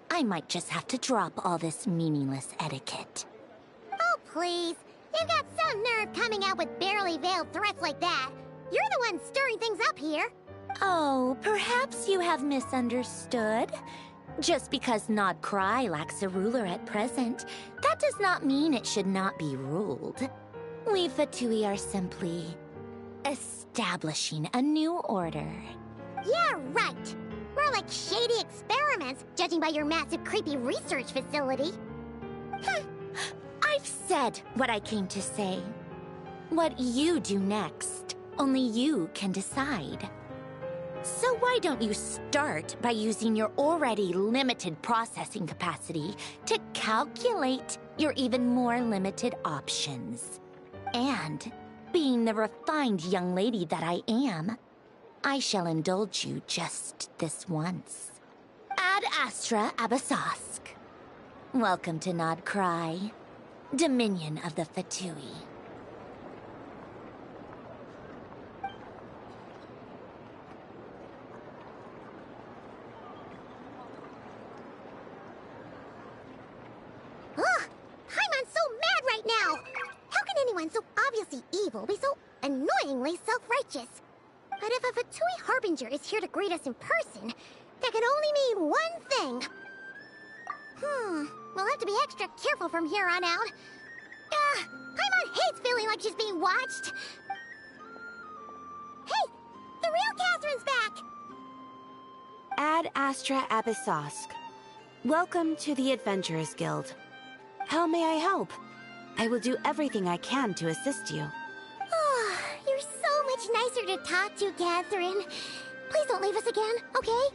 I might just have to drop all this meaningless etiquette. Oh, please. You've got some nerve coming out with barely veiled threats like that. You're the one stirring things up here. Oh, perhaps you have misunderstood. Just because Krai lacks a ruler at present, that does not mean it should not be ruled. We Fatui are simply establishing a new order. Yeah, right. More like shady experiments, judging by your massive, creepy research facility. I've said what I came to say. What you do next, only you can decide. So why don't you start by using your already limited processing capacity to calculate your even more limited options? And, being the refined young lady that I am, I shall indulge you just this once. Ad Astra Abyssosque. Welcome to Krai, Dominion of the Fatui. Ugh! Paimon's so mad right now! How can anyone so obviously evil be so annoyingly self-righteous? But if a Fatui Harbinger is here to greet us in person, that can only mean one thing. We'll have to be extra careful from here on out. Paimon hates feeling like she's being watched. Hey! The real Catherine's back! Ad Astra Abyssosque. Welcome to the Adventurers Guild. How may I help? I will do everything I can to assist you. You're so much nicer to talk to, Catherine. Please don't leave us again, okay?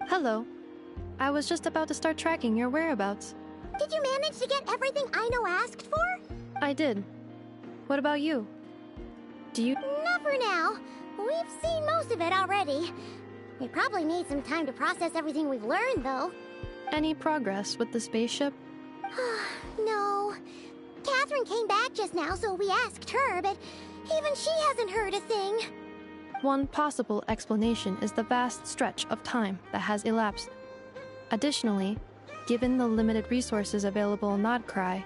Hello. I was just about to start tracking your whereabouts. Did you manage to get everything Aino asked for? I did. What about you? Do you— Not for now. We've seen most of it already. We probably need some time to process everything we've learned, though. Any progress with the spaceship? No. Catherine came back just now, so we asked her, but even she hasn't heard a thing. One possible explanation is the vast stretch of time that has elapsed. Additionally, given the limited resources available in Krai,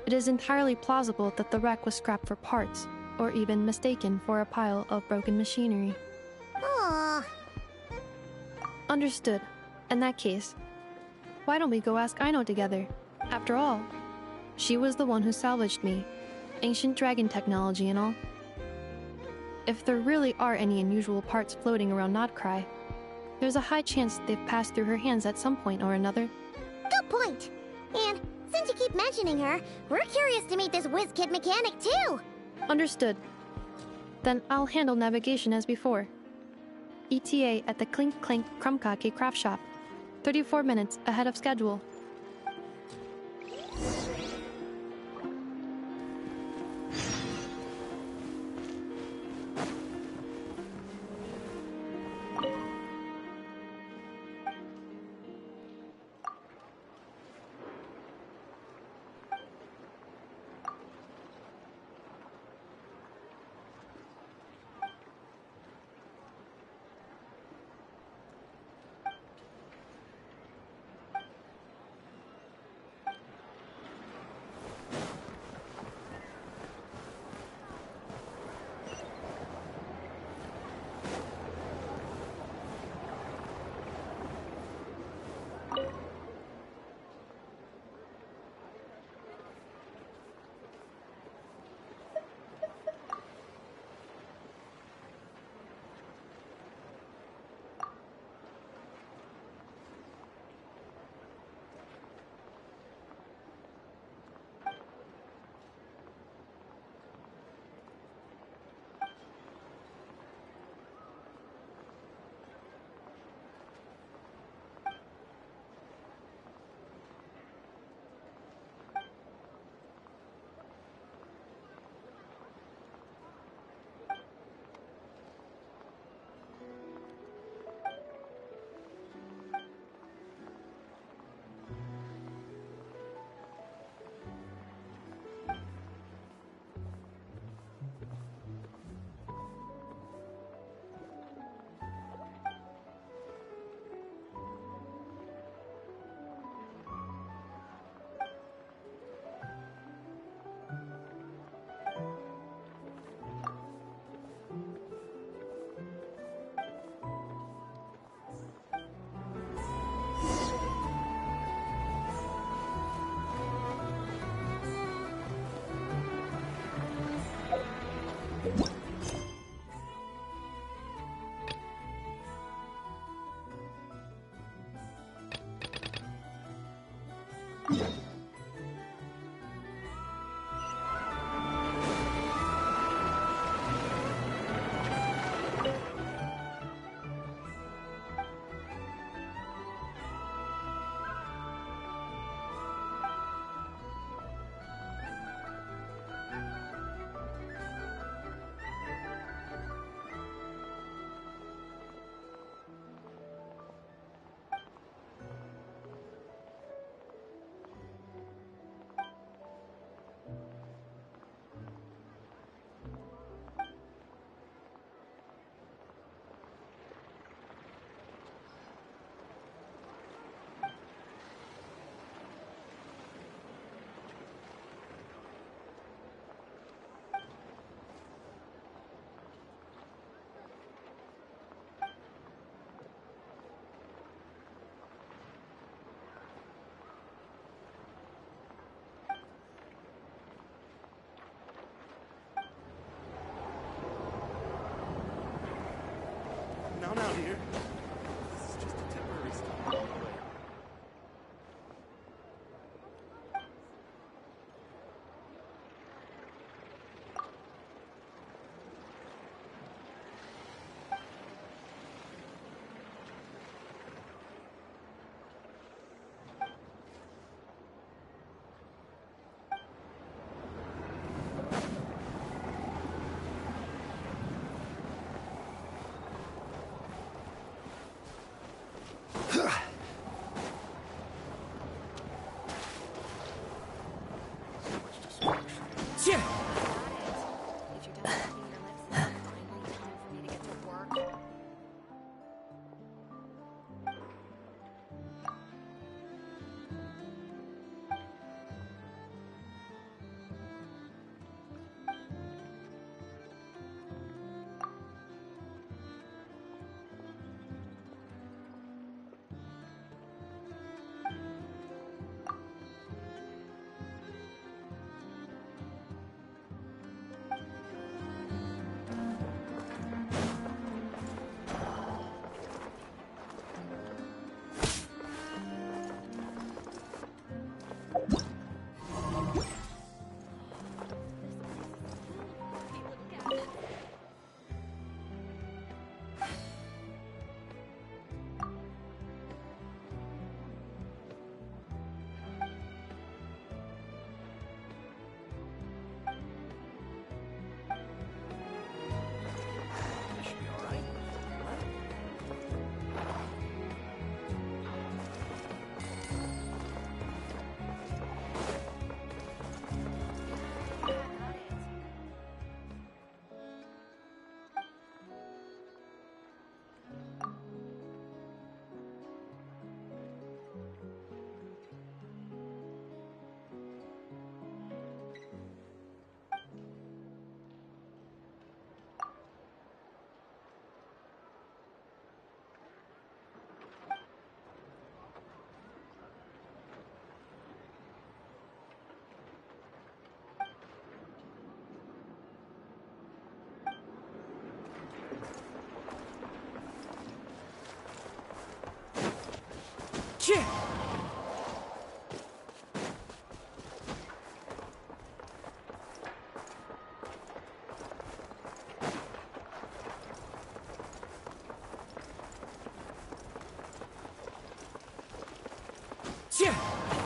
it is entirely plausible that the wreck was scrapped for parts, or even mistaken for a pile of broken machinery. Understood. In that case, why don't we go ask Aino together? After all, she was the one who salvaged me, Ancient dragon technology and all. If there really are any unusual parts floating around Krai, there's a high chance they've passed through her hands at some point or another. Good point. And since you keep mentioning her, we're curious to meet this whiz-kid mechanic too. Understood. Then I'll handle navigation as before. ETA at the Clink Clink Krumkake craft shop. 34 minutes ahead of schedule.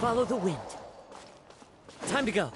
Follow the wind. Time to go.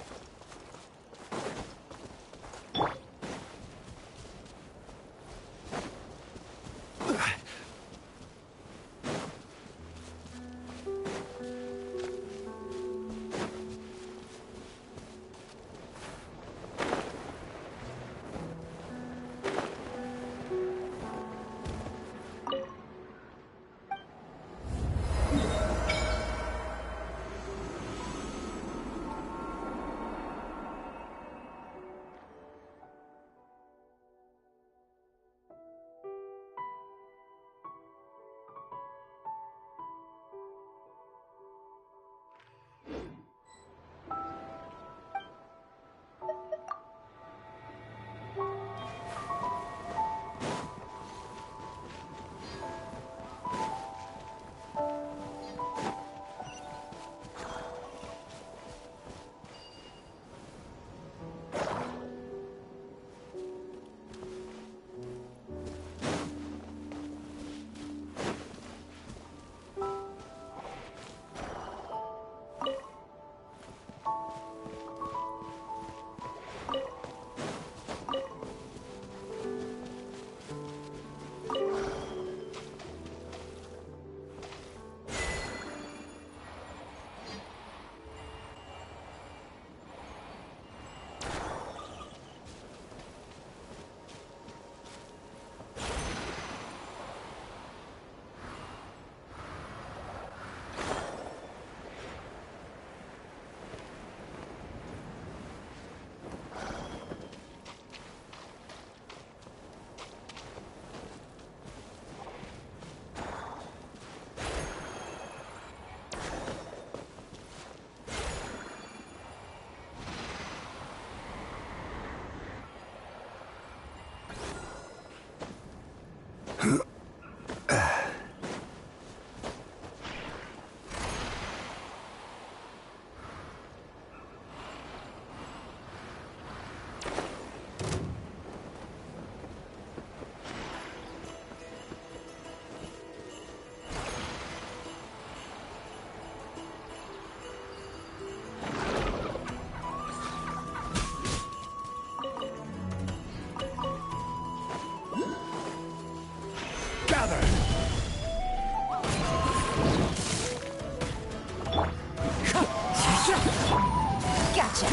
Gotcha.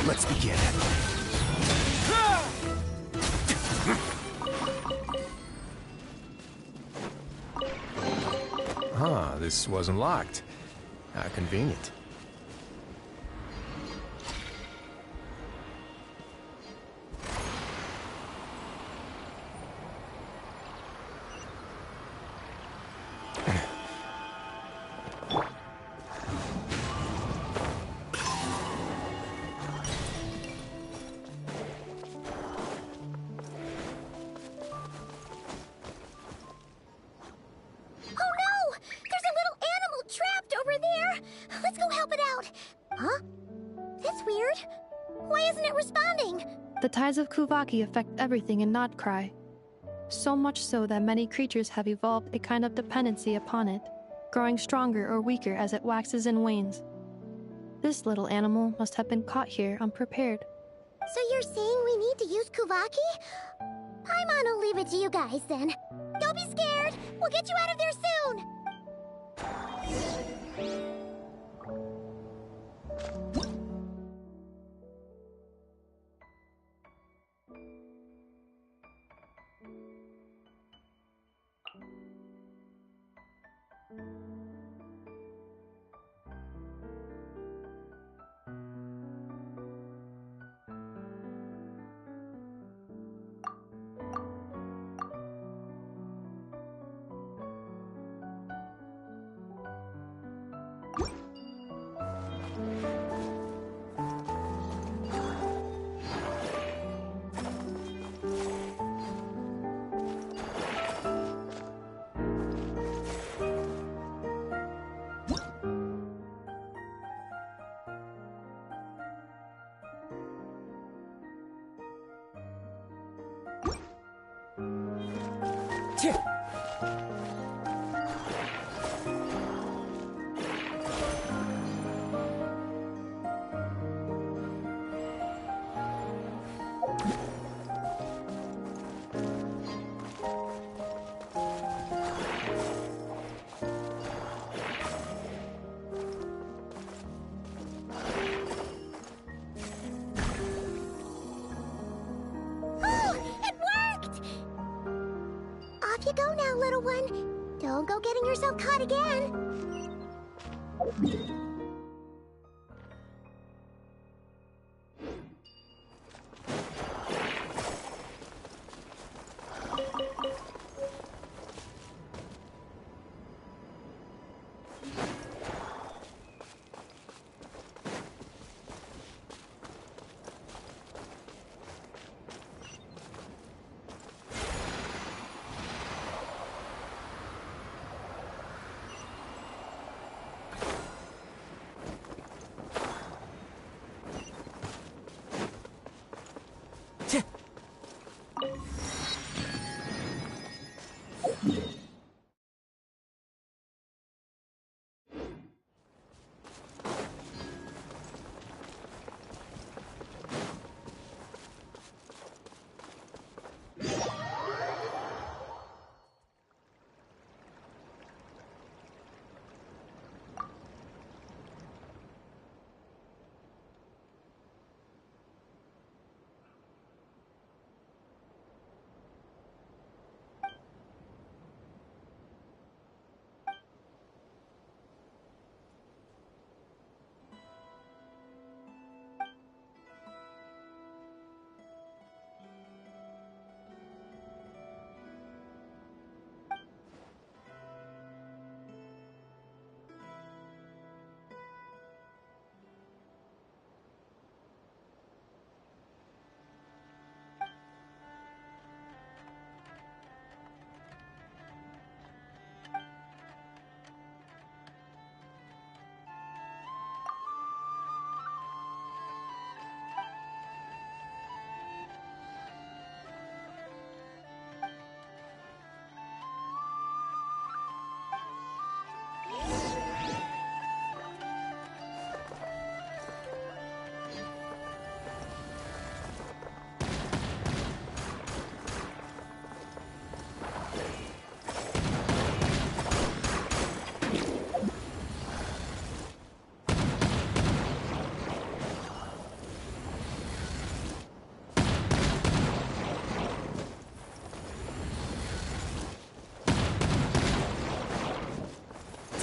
Let's begin. Huh, this wasn't locked. How convenient. The tides of Kuvaki affect everything in Krai, so much so that many creatures have evolved a kind of dependency upon it, growing stronger or weaker as it waxes and wanes. This little animal must have been caught here unprepared. So you're saying we need to use Kuvaki? Paimon will leave it to you guys then. Don't be scared! We'll get you out of there soon! little one. Don't go getting yourself caught again.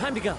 Time to go.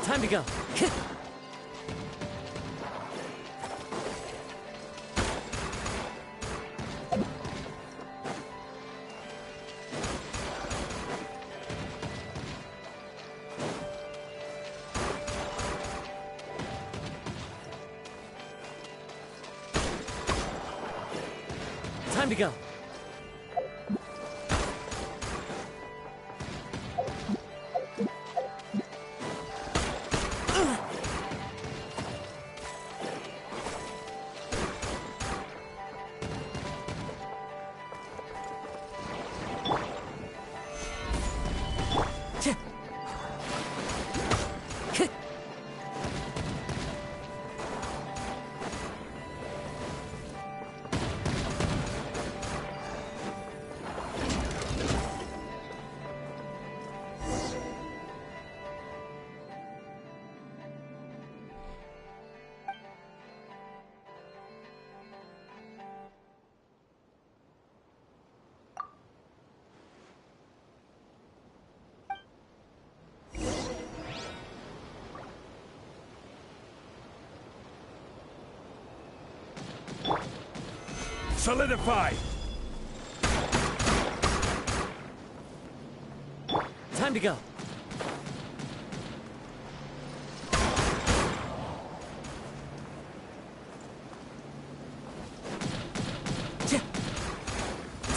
Time to go. Time to go. Solidify! Time to go.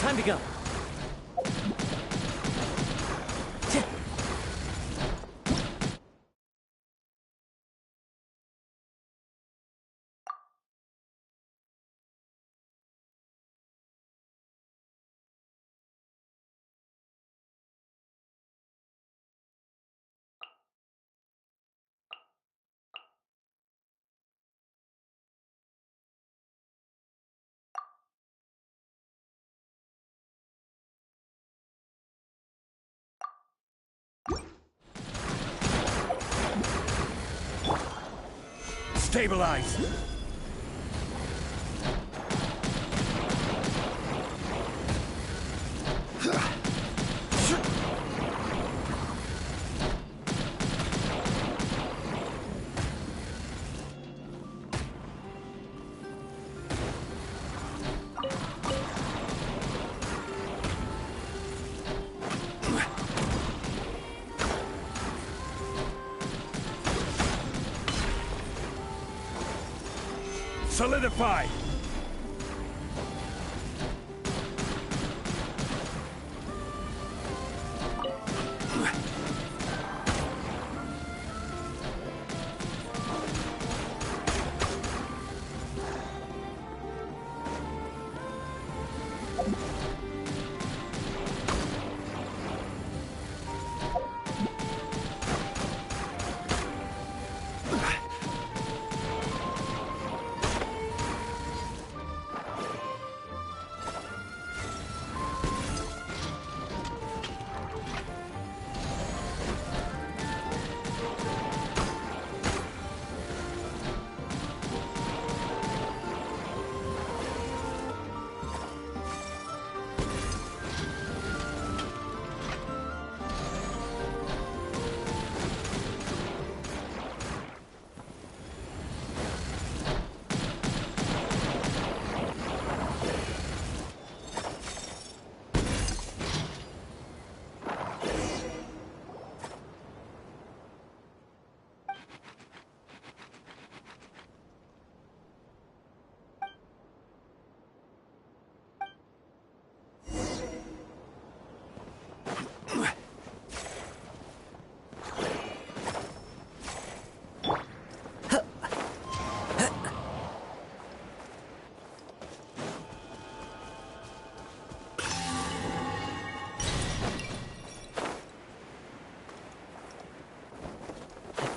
Time to go. Stabilize! Solidify!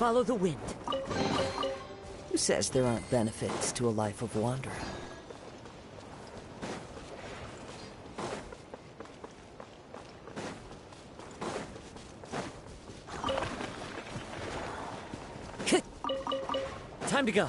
Follow the wind. Who says there aren't benefits to a life of wandering? Time to go.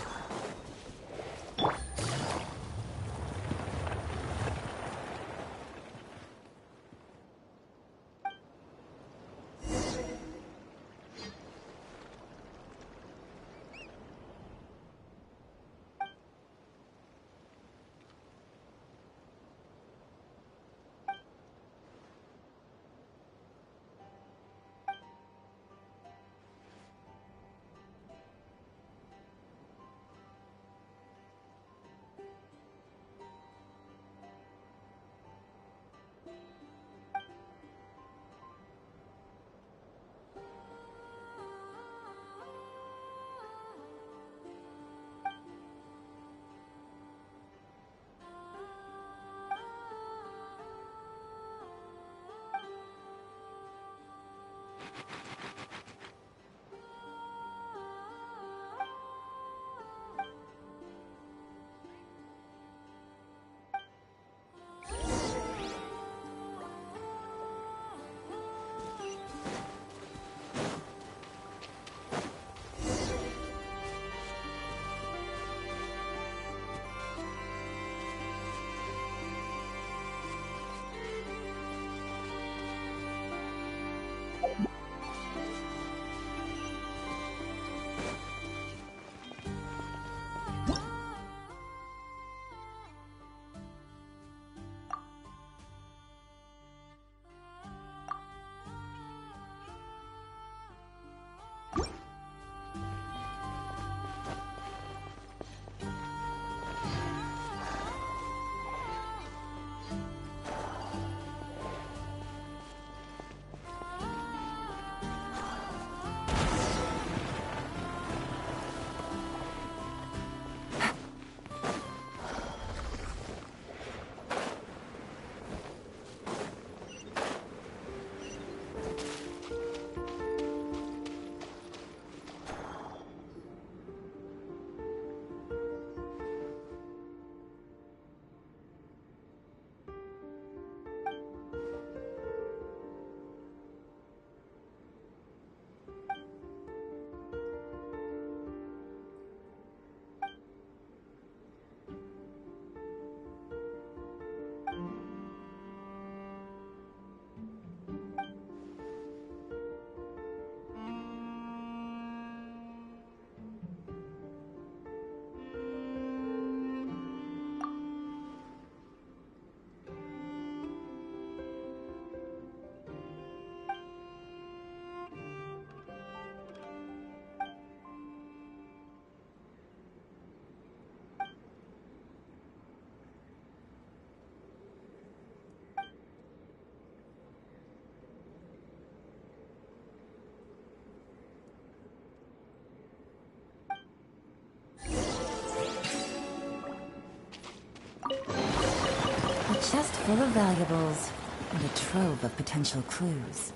Chest full of valuables and a trove of potential clues.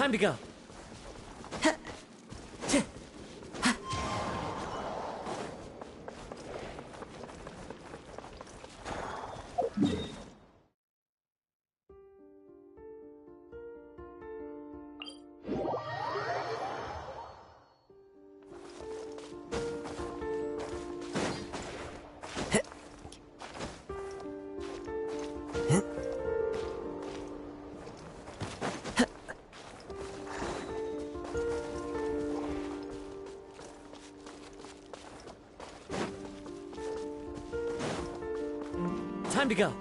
Time to go. Time to go.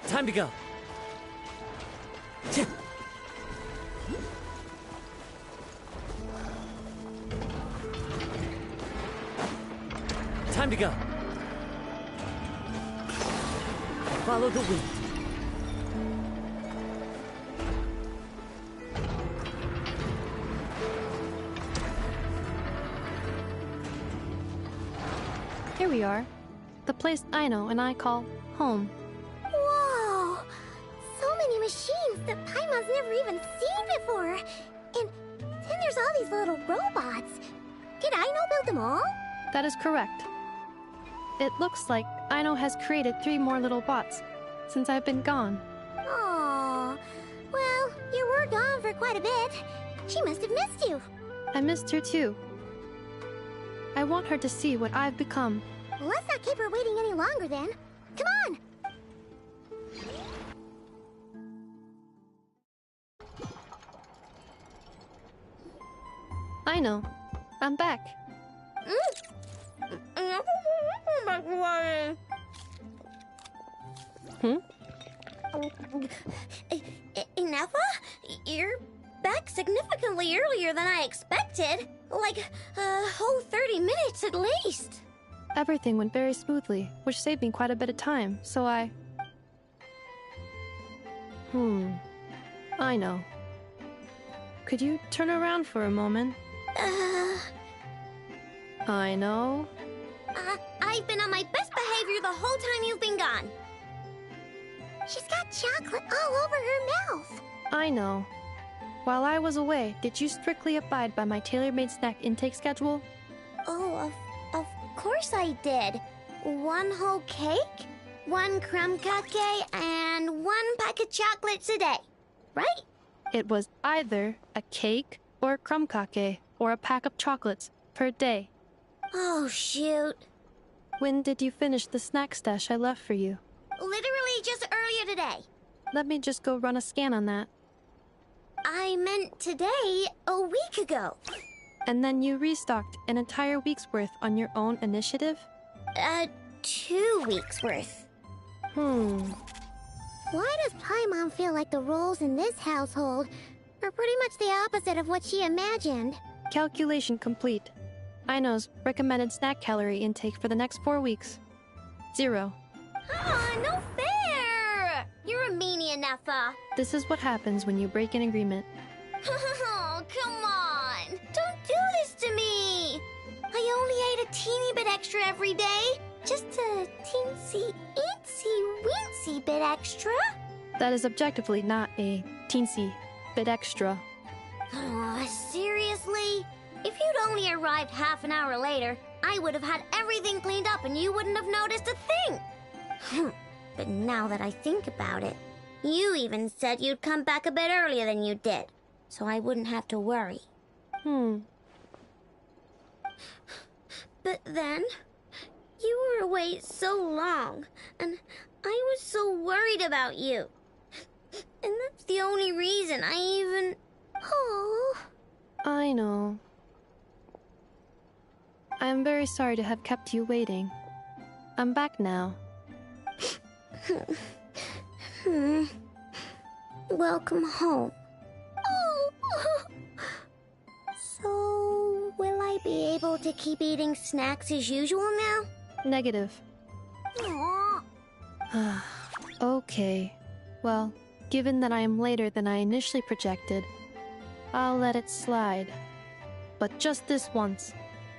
Time to go. Time to go. Follow the wind. Here we are. The place Aino and I call home. Whoa! So many machines that Paimon's never even seen before. And then there's all these little robots. Did Aino build them all? That is correct. It looks like Aino has created 3 more little bots since I've been gone. Aww. Well, you were gone for quite a bit. She must have missed you. I missed her too. I want her to see what I've become. Well, let's not keep her waiting any longer then. Come on! Aino, I'm back. Nefer? You're back significantly earlier than I expected. Like a whole 30 minutes at least. Everything went very smoothly, which saved me quite a bit of time, so I know. Could you turn around for a moment? I know. I've been on my best behavior the whole time you've been gone. She's got chocolate all over her mouth. I know. While I was away, did you strictly abide by my tailor-made snack intake schedule? Oh, of course I did. 1 whole cake, 1 crumb cake, and 1 pack of chocolates a day, right? It was either a cake or a crumb cake or a pack of chocolates per day. Oh, shoot. When did you finish the snack stash I left for you? Literally just earlier today. Let me just go run a scan on that. I meant today, a week ago. And then you restocked an entire week's worth on your own initiative? 2 weeks worth. Why does Paimon feel like the roles in this household are pretty much the opposite of what she imagined? Calculation complete. Aino's recommended snack calorie intake for the next 4 weeks. 0. Ah, no fair! You're a meanie, Nefer. This is what happens when you break an agreement. Oh, come on! Don't do this to me! I only ate a teeny bit extra every day. Just a teensy, weensy bit extra. That is objectively not a teensy bit extra. Oh, seriously? If you'd only arrived half an hour later, I would have had everything cleaned up and you wouldn't have noticed a thing. But now that I think about it, you even said you'd come back a bit earlier than you did, so I wouldn't have to worry. But then, you were away so long, and I was so worried about you. And that's the only reason I even... Oh. I know. I am very sorry to have kept you waiting. I'm back now. Welcome home. Oh. So, will I be able to keep eating snacks as usual now? Negative. Aw. Okay. Well, given that I am later than I initially projected, I'll let it slide. But just this once.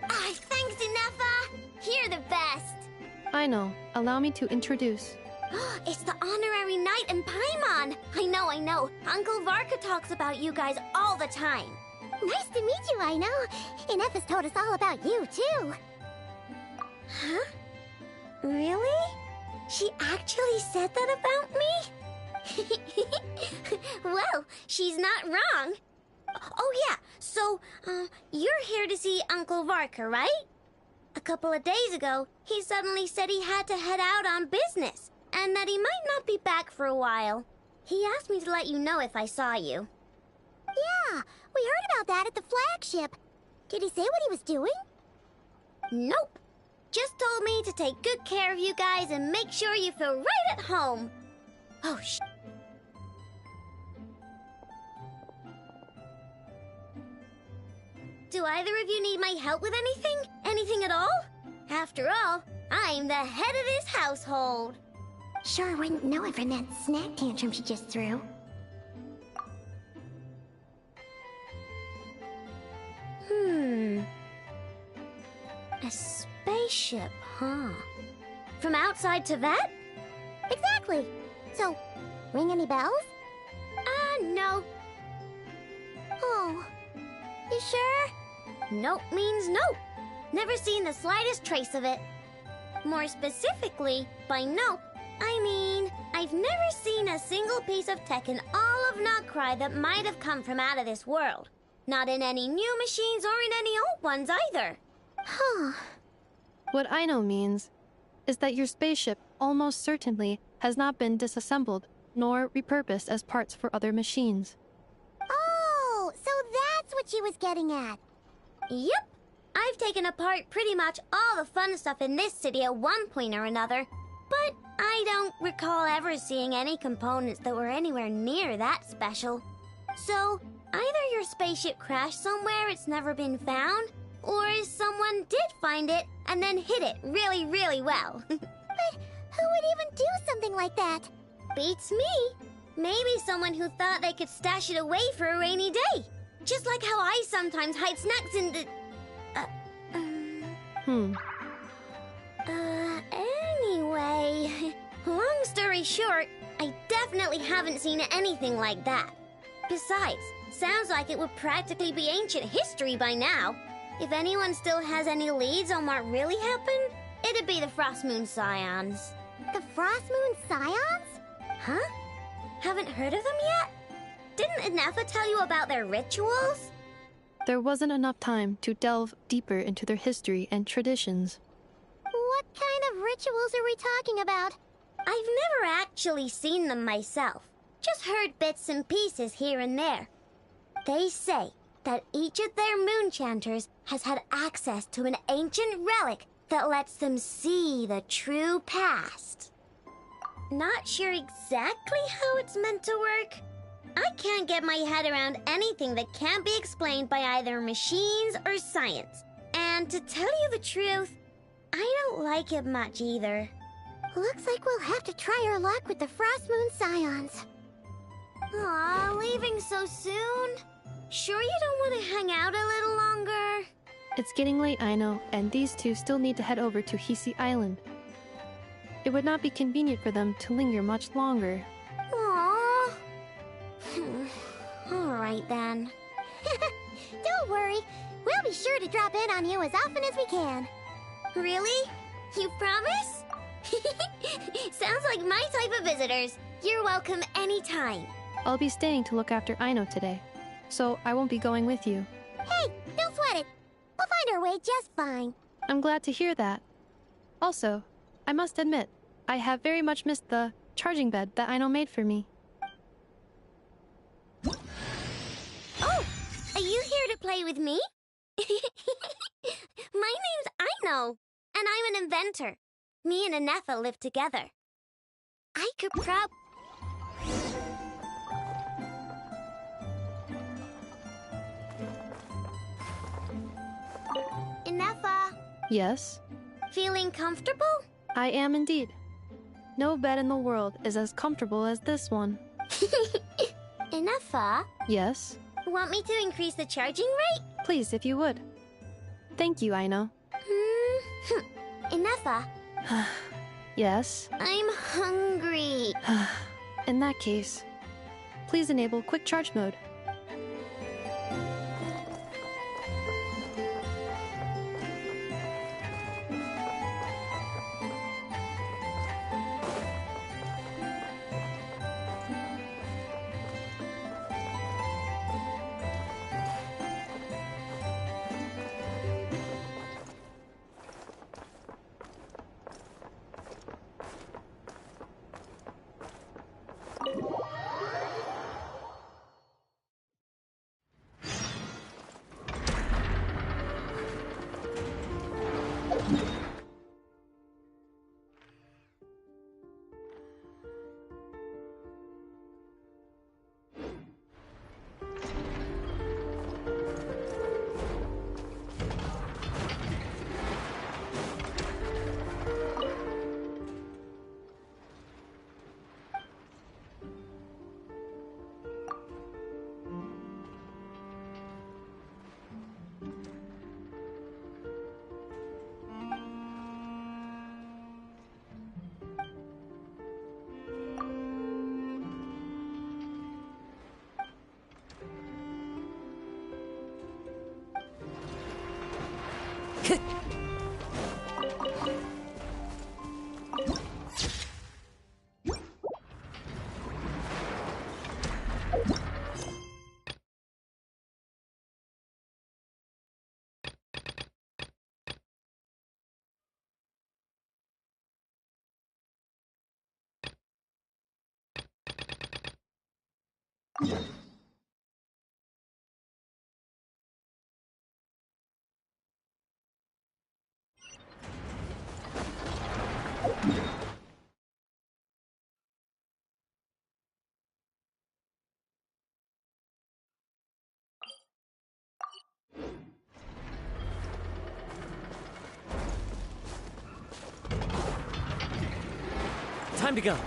Thanks, Nefer! You're the best! I know. Allow me to introduce. It's the honorary knight and Paimon! I know. Uncle Varka talks about you guys all the time. Nice to meet you, I know. Inef told us all about you, too. Huh? Really? She actually said that about me? Well, she's not wrong. Oh yeah, so, you're here to see Uncle Varka, right? A couple of days ago, he suddenly said he had to head out on business, and that he might not be back for a while. He asked me to let you know if I saw you. Yeah, we heard about that at the flagship. Did he say what he was doing? Nope. Just told me to take good care of you guys and make sure you feel right at home. Oh, Do either of you need my help with anything? Anything at all? After all, I'm the head of this household. Sure wouldn't know it from that snack tantrum she just threw. A spaceship, huh? From outside to that? Exactly. So, ring any bells? No. Oh. You sure? Nope means nope. Never seen the slightest trace of it. More specifically, by nope, I mean, I've never seen a single piece of tech in all of Krai that might have come from out of this world. Not in any new machines or in any old ones either. Huh. What I know means is that your spaceship almost certainly has not been disassembled nor repurposed as parts for other machines. Oh, so that's what she was getting at. Yep. I've taken apart pretty much all the fun stuff in this city at one point or another, but I don't recall ever seeing any components that were anywhere near that special. So, either your spaceship crashed somewhere it's never been found, or someone did find it and then hid it really, really well. But who would even do something like that? Beats me. Maybe someone who thought they could stash it away for a rainy day. Just like how I sometimes hide snacks in the... Anyway, long story short, I definitely haven't seen anything like that. Besides, sounds like it would practically be ancient history by now. If anyone still has any leads on what really happened, it'd be the Frost Moon Scions. The Frost Moon Scions? Huh? Haven't heard of them yet? Didn't Nefer tell you about their rituals? There wasn't enough time to delve deeper into their history and traditions. What kind of rituals are we talking about? I've never actually seen them myself. Just heard bits and pieces here and there. They say that each of their moon chanters has had access to an ancient relic that lets them see the true past. Not sure exactly how it's meant to work. I can't get my head around anything that can't be explained by either machines or science. And to tell you the truth, I don't like it much either. Looks like we'll have to try our luck with the Frost Moon Scions. Aw, leaving so soon? Sure you don't want to hang out a little longer? It's getting late, I know, and these two still need to head over to Hisi Island. It would not be convenient for them to linger much longer. Aww. Alright then. Don't worry. We'll be sure to drop in on you as often as we can. Really? You promise? Sounds like my type of visitors. You're welcome anytime. I'll be staying to look after Aino today, so I won't be going with you. Hey, don't sweat it. We'll find our way just fine. I'm glad to hear that. Also, I must admit, I have very much missed the charging bed that Aino made for me. Oh, are you here to play with me? My name's Aino, and I'm an inventor. Me and a nefer live together. I could Nefer, Yes? feeling comfortable? I am indeed. No bed in the world is as comfortable as this one. Nefer, Yes? want me to increase the charging rate? Please, if you would. Thank you, Aino. Nefer, Yes? I'm hungry. In that case, please enable quick charge mode. Time to go.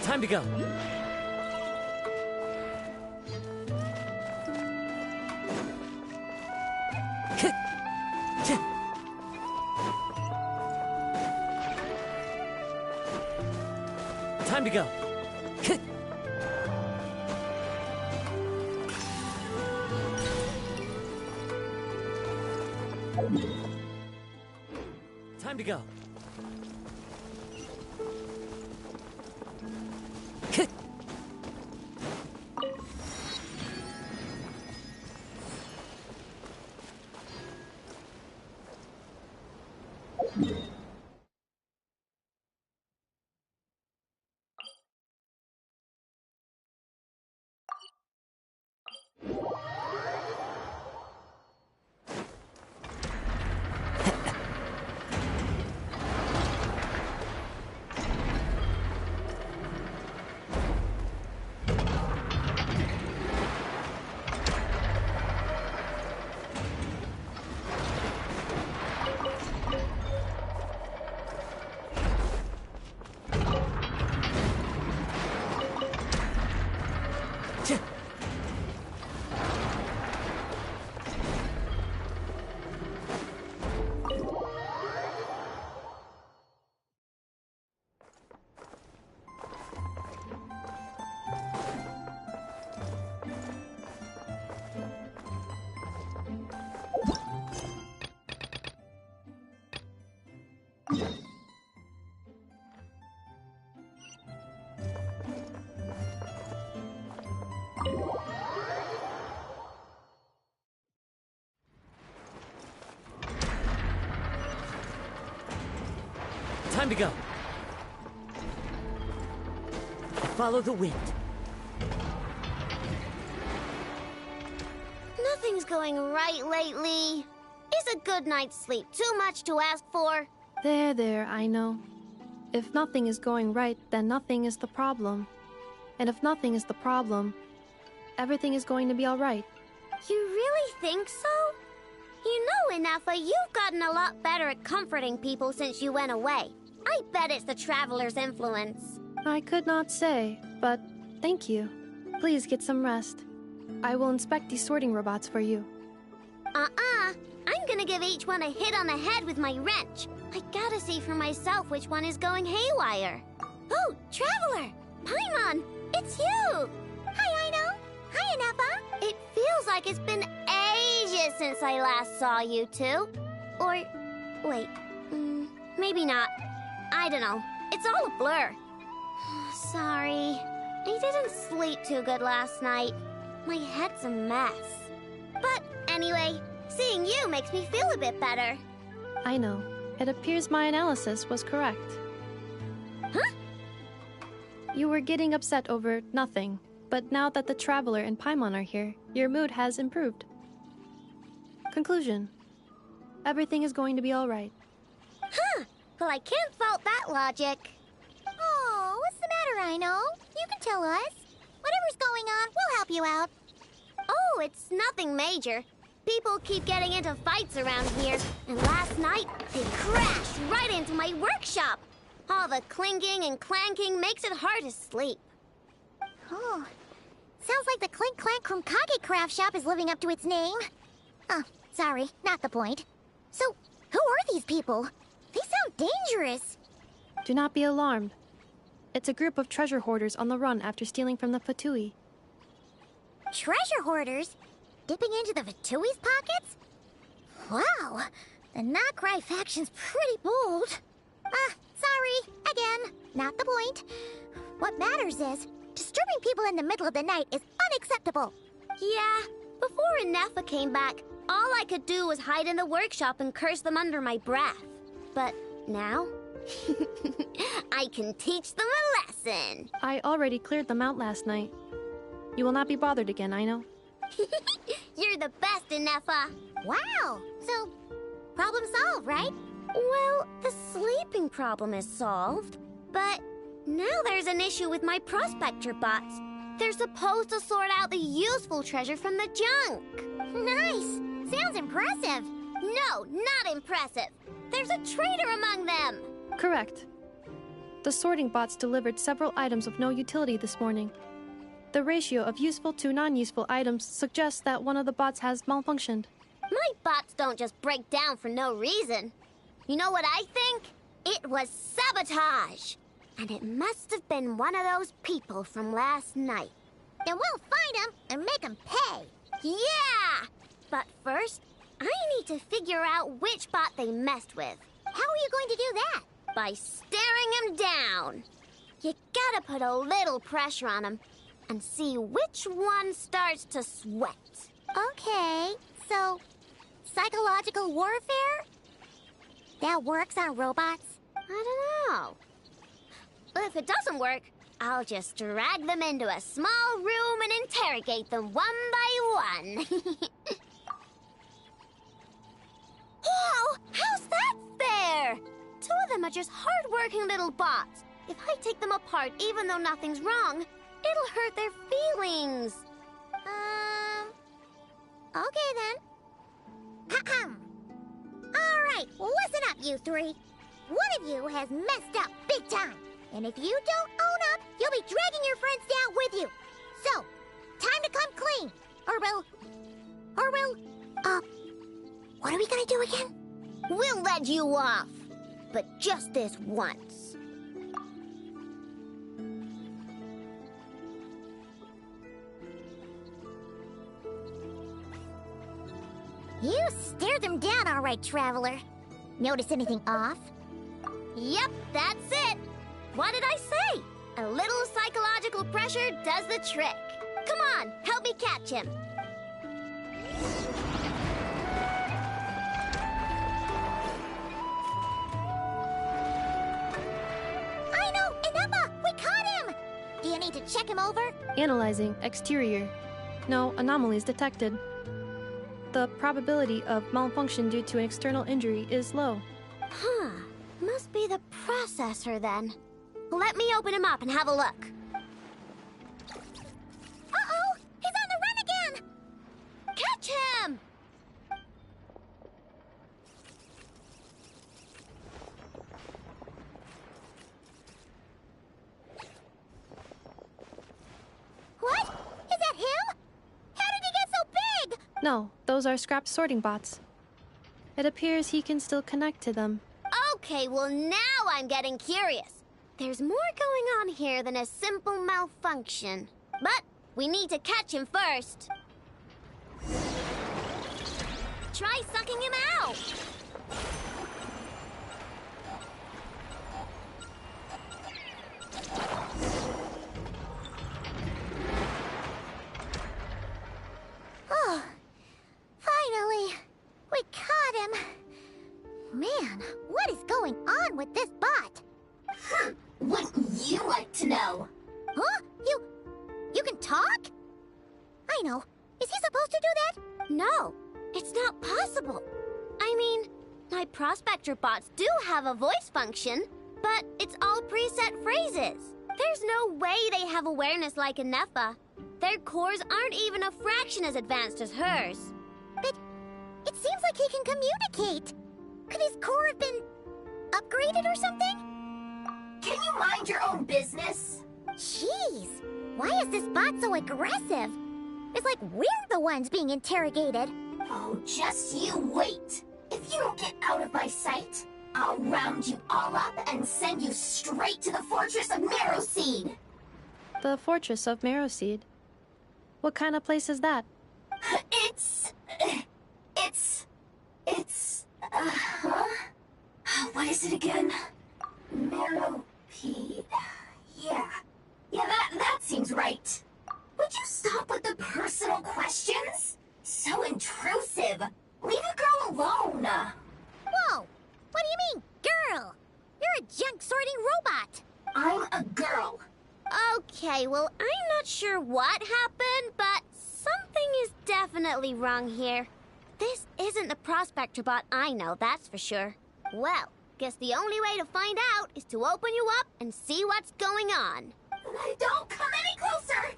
Time to go. Time to go. Time to go. Time to go. Follow the wind. Nothing's going right lately. Is a good night's sleep too much to ask for? There, I know. If nothing is going right, then nothing is the problem. And if nothing is the problem, everything is going to be alright. You really think so? You know, Nefer, you've gotten a lot better at comforting people since you went away. I bet it's the Traveler's influence. I could not say, but thank you. Please get some rest. I will inspect these sorting robots for you. I'm gonna give each one a hit on the head with my wrench. I gotta see for myself which one is going haywire. Oh, Traveler! Paimon, it's you! Hi, Aino. Hi, Nefer. It feels like it's been ages since I last saw you two. Or, wait, maybe not. I don't know. It's all a blur. Sorry. I didn't sleep too good last night. My head's a mess. But anyway, seeing you makes me feel a bit better. I know. It appears my analysis was correct. Huh? You were getting upset over nothing, but now that the Traveler and Paimon are here, your mood has improved. Conclusion. Everything is going to be alright. Huh. Well, I can't fault that logic. Oh, what's the matter, Aino? You can tell us. Whatever's going on, we'll help you out. Oh, it's nothing major. People keep getting into fights around here, and last night they crashed right into my workshop. All the clinking and clanking makes it hard to sleep. Oh, sounds like the Clink Clank from Kage Craft Shop is living up to its name. Oh, sorry, not the point. So, who are these people? They sound dangerous. Do not be alarmed. It's a group of treasure hoarders on the run after stealing from the Fatui. Treasure hoarders? Dipping into the Fatui's pockets? Wow, the Krai faction's pretty bold. Sorry, again, not the point. What matters is, disturbing people in the middle of the night is unacceptable. Yeah, before Nefer came back, all I could do was hide in the workshop and curse them under my breath. But now, I can teach them a lesson. I already cleared them out last night. You will not be bothered again, I know. You're the best, Nefer. Wow, so problem solved, right? Well, the sleeping problem is solved, but now there's an issue with my prospector bots. They're supposed to sort out the useful treasure from the junk. Nice. Sounds impressive. No, not impressive. There's a traitor among them. Correct. The sorting bots delivered several items of no utility this morning. The ratio of useful to non-useful items suggests that one of the bots has malfunctioned. My bots don't just break down for no reason. You know what I think? It was sabotage. And it must have been one of those people from last night. And we'll find him and make him pay. Yeah! But first, I need to figure out which bot they messed with. How are you going to do that? By staring him down. You gotta put a little pressure on him and see which one starts to sweat. Okay, so psychological warfare? That works on robots? I don't know. If it doesn't work, I'll just drag them into a small room and interrogate them one by one. Wow, how's that fair? Two of them are just hard-working little bots. If I take them apart even though nothing's wrong, it'll hurt their feelings. Okay then. Alright, listen up, you three. One of you has messed up big time. And if you don't own up, you'll be dragging your friends down with you. So, time to come clean. What are we gonna do again? We'll let you off. But just this once. You stared them down all right, Traveler. Notice anything off? Yep, that's it. What did I say? A little psychological pressure does the trick. Come on, help me catch him. We caught him! Do you need to check him over? Analyzing exterior. No anomalies detected. The probability of malfunction due to an external injury is low. Huh. Must be the processor then. Let me open him up and have a look. Uh-oh! He's on the run again! Catch him! What? Is that him? How did he get so big? No, those are scrap sorting bots. It appears he can still connect to them. Okay, well now I'm getting curious. There's more going on here than a simple malfunction. But we need to catch him first. Try sucking him out. Oh, finally! We caught him! Man, what is going on with this bot? Wouldn't you like to know? Huh? You can talk? I know. Is he supposed to do that? No, it's not possible. I mean, my prospector bots do have a voice function, but it's all preset phrases. There's no way they have awareness like a nefer. Their cores aren't even a fraction as advanced as hers. But it seems like he can communicate. Could his core have been upgraded or something? Can you mind your own business? Jeez, why is this bot so aggressive? It's like we're the ones being interrogated. Oh, just you wait. If you don't get out of my sight, I'll round you all up and send you straight to the fortress of Marrowseed. The Fortress of Marrowseed? What kind of place is that? What is it again? Marrowpeed. Yeah, that seems right. Would you stop with the personal questions? So intrusive. Leave a girl alone. Whoa! What do you mean, girl? You're a junk sorting robot. I'm a girl. Okay, well, I'm not sure what happened, but something is definitely wrong here. This isn't the prospector bot I know, that's for sure. Well, guess the only way to find out is to open you up and see what's going on. Don't come any closer!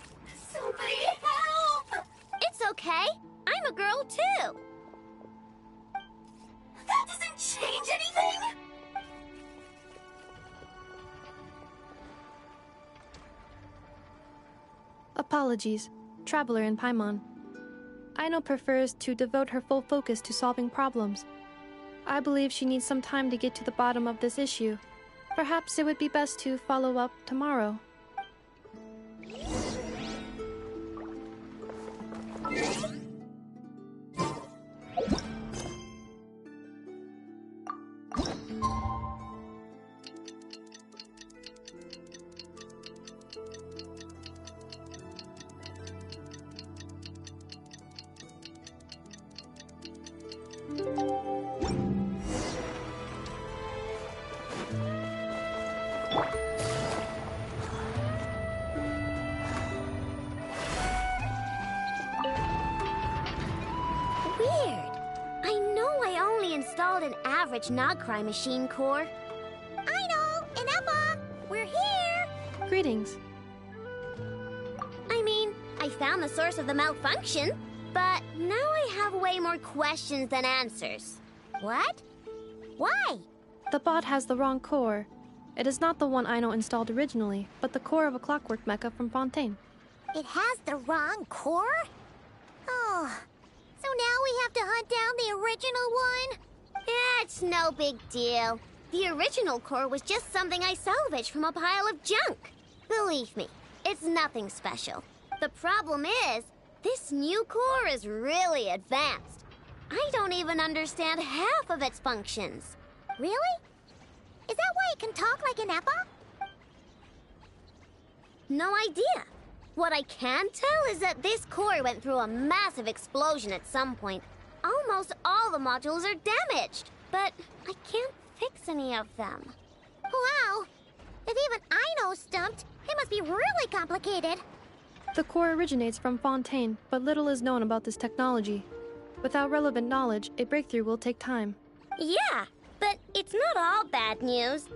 Somebody help! It's okay. I'm a girl, too. That doesn't change anything! Apologies, Traveler in Paimon. Aino prefers to devote her full focus to solving problems. I believe she needs some time to get to the bottom of this issue. Perhaps it would be best to follow up tomorrow. installed an average Krai machine core. Aino and Emma, we're here! Greetings. I mean, I found the source of the malfunction, but now I have way more questions than answers. What? Why? The bot has the wrong core. It is not the one Aino installed originally, but the core of a clockwork mecha from Fontaine. It has the wrong core? Oh, so now we have to hunt down the original one? It's no big deal. The original core was just something I salvaged from a pile of junk. Believe me, it's nothing special. The problem is, this new core is really advanced. I don't even understand half of its functions. Really? Is that why it can talk like an Eppa? No idea. What I can tell is that this core went through a massive explosion at some point. Almost all the modules are damaged, but I can't fix any of them. Wow! If even Aino's stumped, it must be really complicated. The core originates from Fontaine, but little is known about this technology. Without relevant knowledge, a breakthrough will take time. Yeah, but it's not all bad news.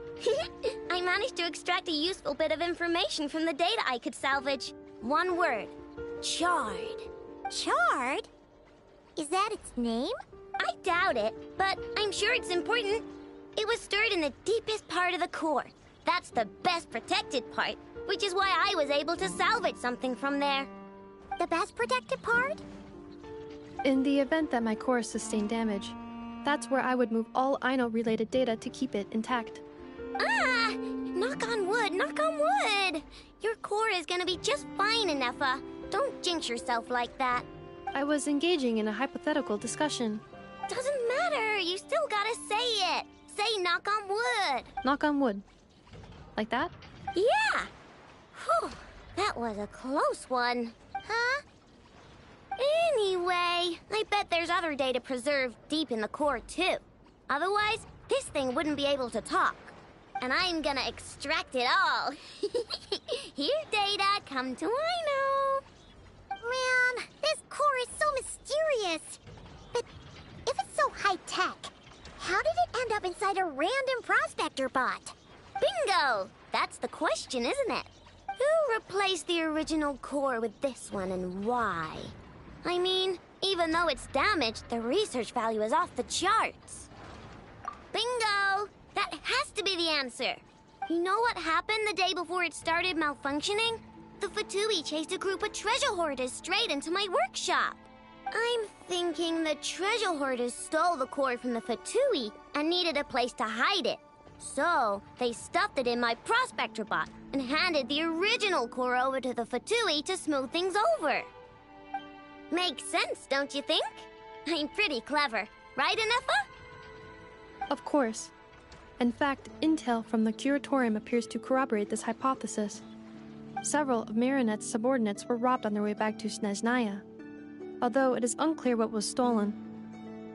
I managed to extract a useful bit of information from the data I could salvage. One word. Charred. Charred? Is that its name? I doubt it, but I'm sure it's important. It was stored in the deepest part of the core. That's the best protected part, which is why I was able to salvage something from there. The best protected part? In the event that my core sustained damage, that's where I would move all Aino-related data to keep it intact. Ah! Knock on wood, knock on wood! Your core is gonna be just fine, Nefa. Don't jinx yourself like that. I was engaging in a hypothetical discussion. Doesn't matter, you still gotta say it. Say knock on wood. Knock on wood. Like that? Yeah! Whew, that was a close one. Huh? Anyway, I bet there's other data preserved deep in the core, too. Otherwise, this thing wouldn't be able to talk. And I'm gonna extract it all. Here, data, come to Aino. Man, this core is so mysterious. But if it's so high-tech, how did it end up inside a random prospector bot? Bingo! That's the question, isn't it? Who replaced the original core with this one and why? I mean, even though it's damaged, the research value is off the charts. Bingo! That has to be the answer. You know what happened the day before it started malfunctioning? The Fatui chased a group of treasure hoarders straight into my workshop. I'm thinking the treasure hoarders stole the core from the Fatui and needed a place to hide it. So, they stuffed it in my prospector bot and handed the original core over to the Fatui to smooth things over. Makes sense, don't you think? I'm pretty clever, right, Nefa? Of course. In fact, intel from the curatorium appears to corroborate this hypothesis. Several of Marinette's subordinates were robbed on their way back to Snezhnaya. Although it is unclear what was stolen,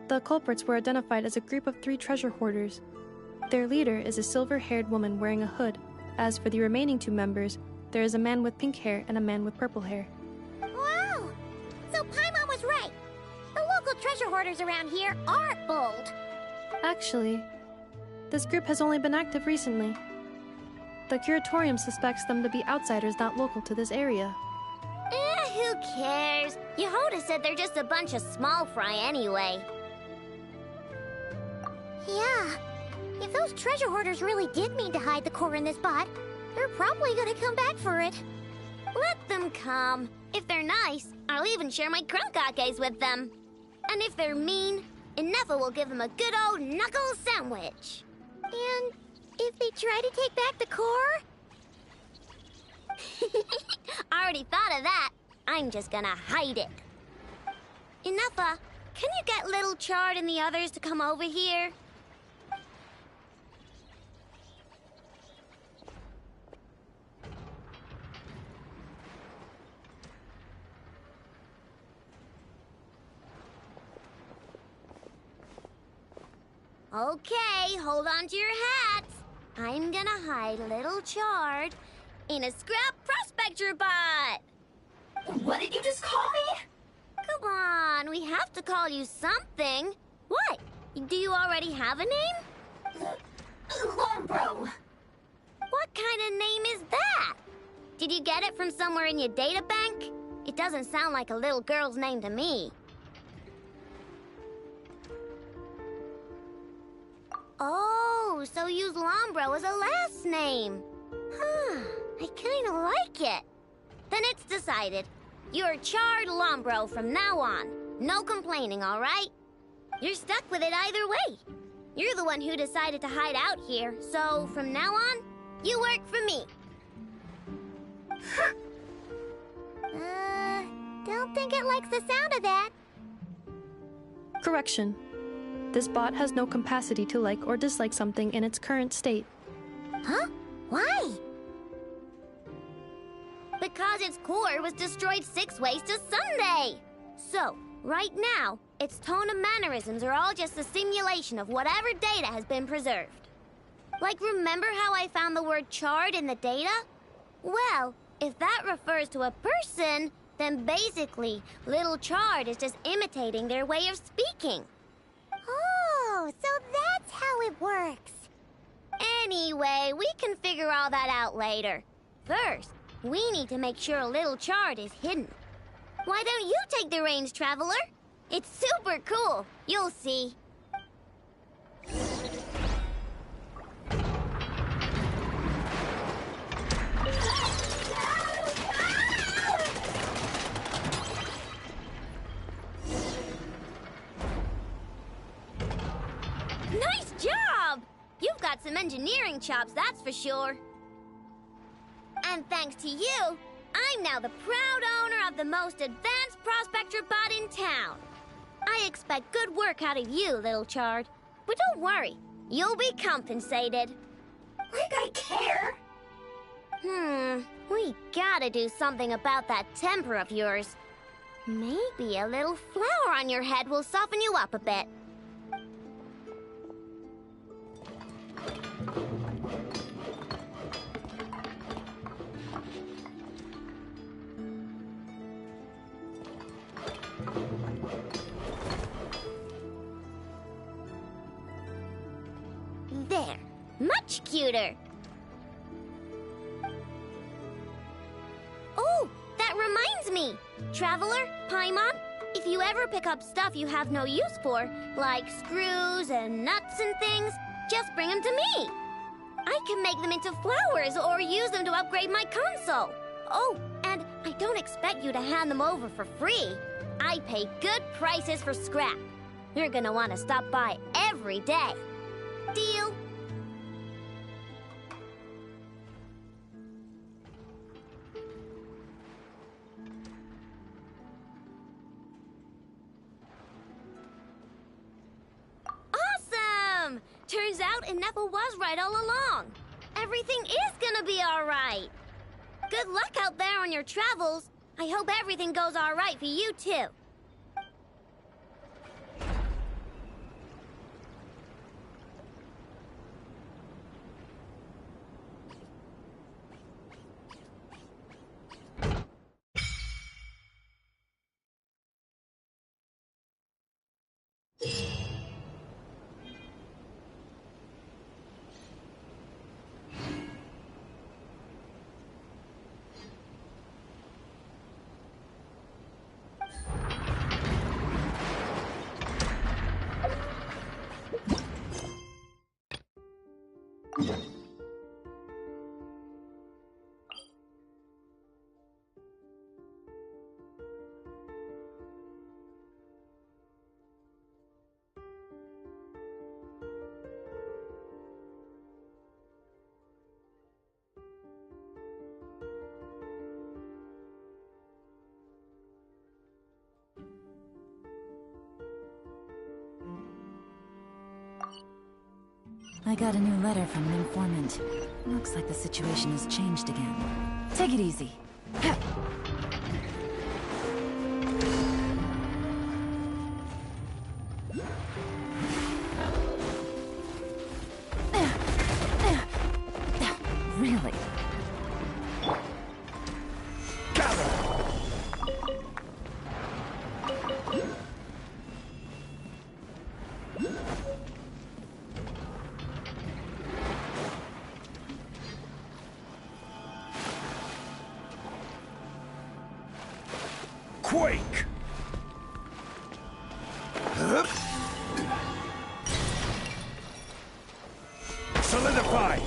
the culprits were identified as a group of 3 treasure hoarders. Their leader is a silver-haired woman wearing a hood. As for the remaining 2 members, there is a man with pink hair and a man with purple hair. Wow! So Paimon was right. The local treasure hoarders around here aren't bold. Actually, this group has only been active recently. The curatorium suspects them to be outsiders not local to this area. Who cares? Yehoda said they're just a bunch of small fry anyway. Yeah. If those treasure hoarders really did mean to hide the core in this bot, they're probably gonna come back for it. Let them come. If they're nice, I'll even share my crunkakes with them. And if they're mean, Nefa will give them a good old knuckle sandwich. And if they try to take back the core? I already thought of that. I'm just gonna hide it. Nefa, can you get Little Chard and the others to come over here? Okay, hold on to your hats. I'm gonna hide Little Chard in a scrap prospector bot. What did you just call me? Come on, we have to call you something. What? Do you already have a name? Lombro. What kind of name is that? Did you get it from somewhere in your data bank? It doesn't sound like a little girl's name to me. Oh, so use Lombro as a last name. Huh, I kinda like it. Then it's decided. You're Charred Lombro from now on. No complaining, all right? You're stuck with it either way. You're the one who decided to hide out here, so from now on, you work for me. Don't think it likes the sound of that. Correction. This bot has no capacity to like or dislike something in its current state. Huh? Why? Because its core was destroyed 6 ways to Sunday. So, right now, its tone and mannerisms are all just a simulation of whatever data has been preserved. Like, remember how I found the word charred in the data? Well, if that refers to a person, then basically, little Charred is just imitating their way of speaking. Oh, so that's how it works. Anyway, we can figure all that out later. First, we need to make sure little Charred is hidden. Why don't you take the reins, Traveler? It's super cool. You'll see. Nice job! You've got some engineering chops, that's for sure. And thanks to you, I'm now the proud owner of the most advanced prospector bot in town. I expect good work out of you, little Charred. But don't worry, you'll be compensated. Like I care. We gotta do something about that temper of yours. Maybe a little flower on your head will soften you up a bit. There, much cuter. Oh, that reminds me. Traveler, Paimon, if you ever pick up stuff you have no use for, like screws and nuts and things, just bring them to me. I can make them into flowers or use them to upgrade my console. Oh, and I don't expect you to hand them over for free. I pay good prices for scrap. You're gonna want to stop by every day. Deal? Awesome! Turns out nefer was right all along. Everything is gonna be alright. Good luck out there on your travels. I hope everything goes alright for you too. I got a new letter from an informant. Looks like the situation has changed again. Take it easy. Really? quake! Solidify!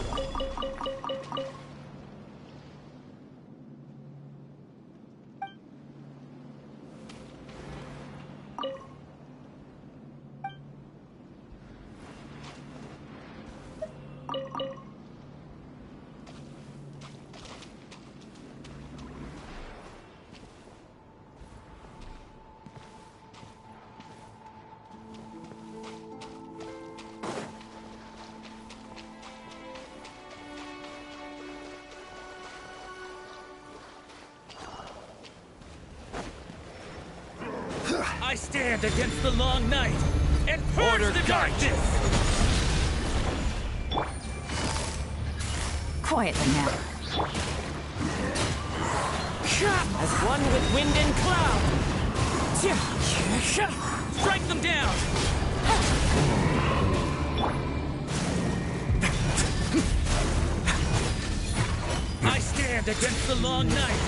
I stand against the long night and purge the darkness! Quietly now. As one with wind and cloud! Strike them down! I stand against the long night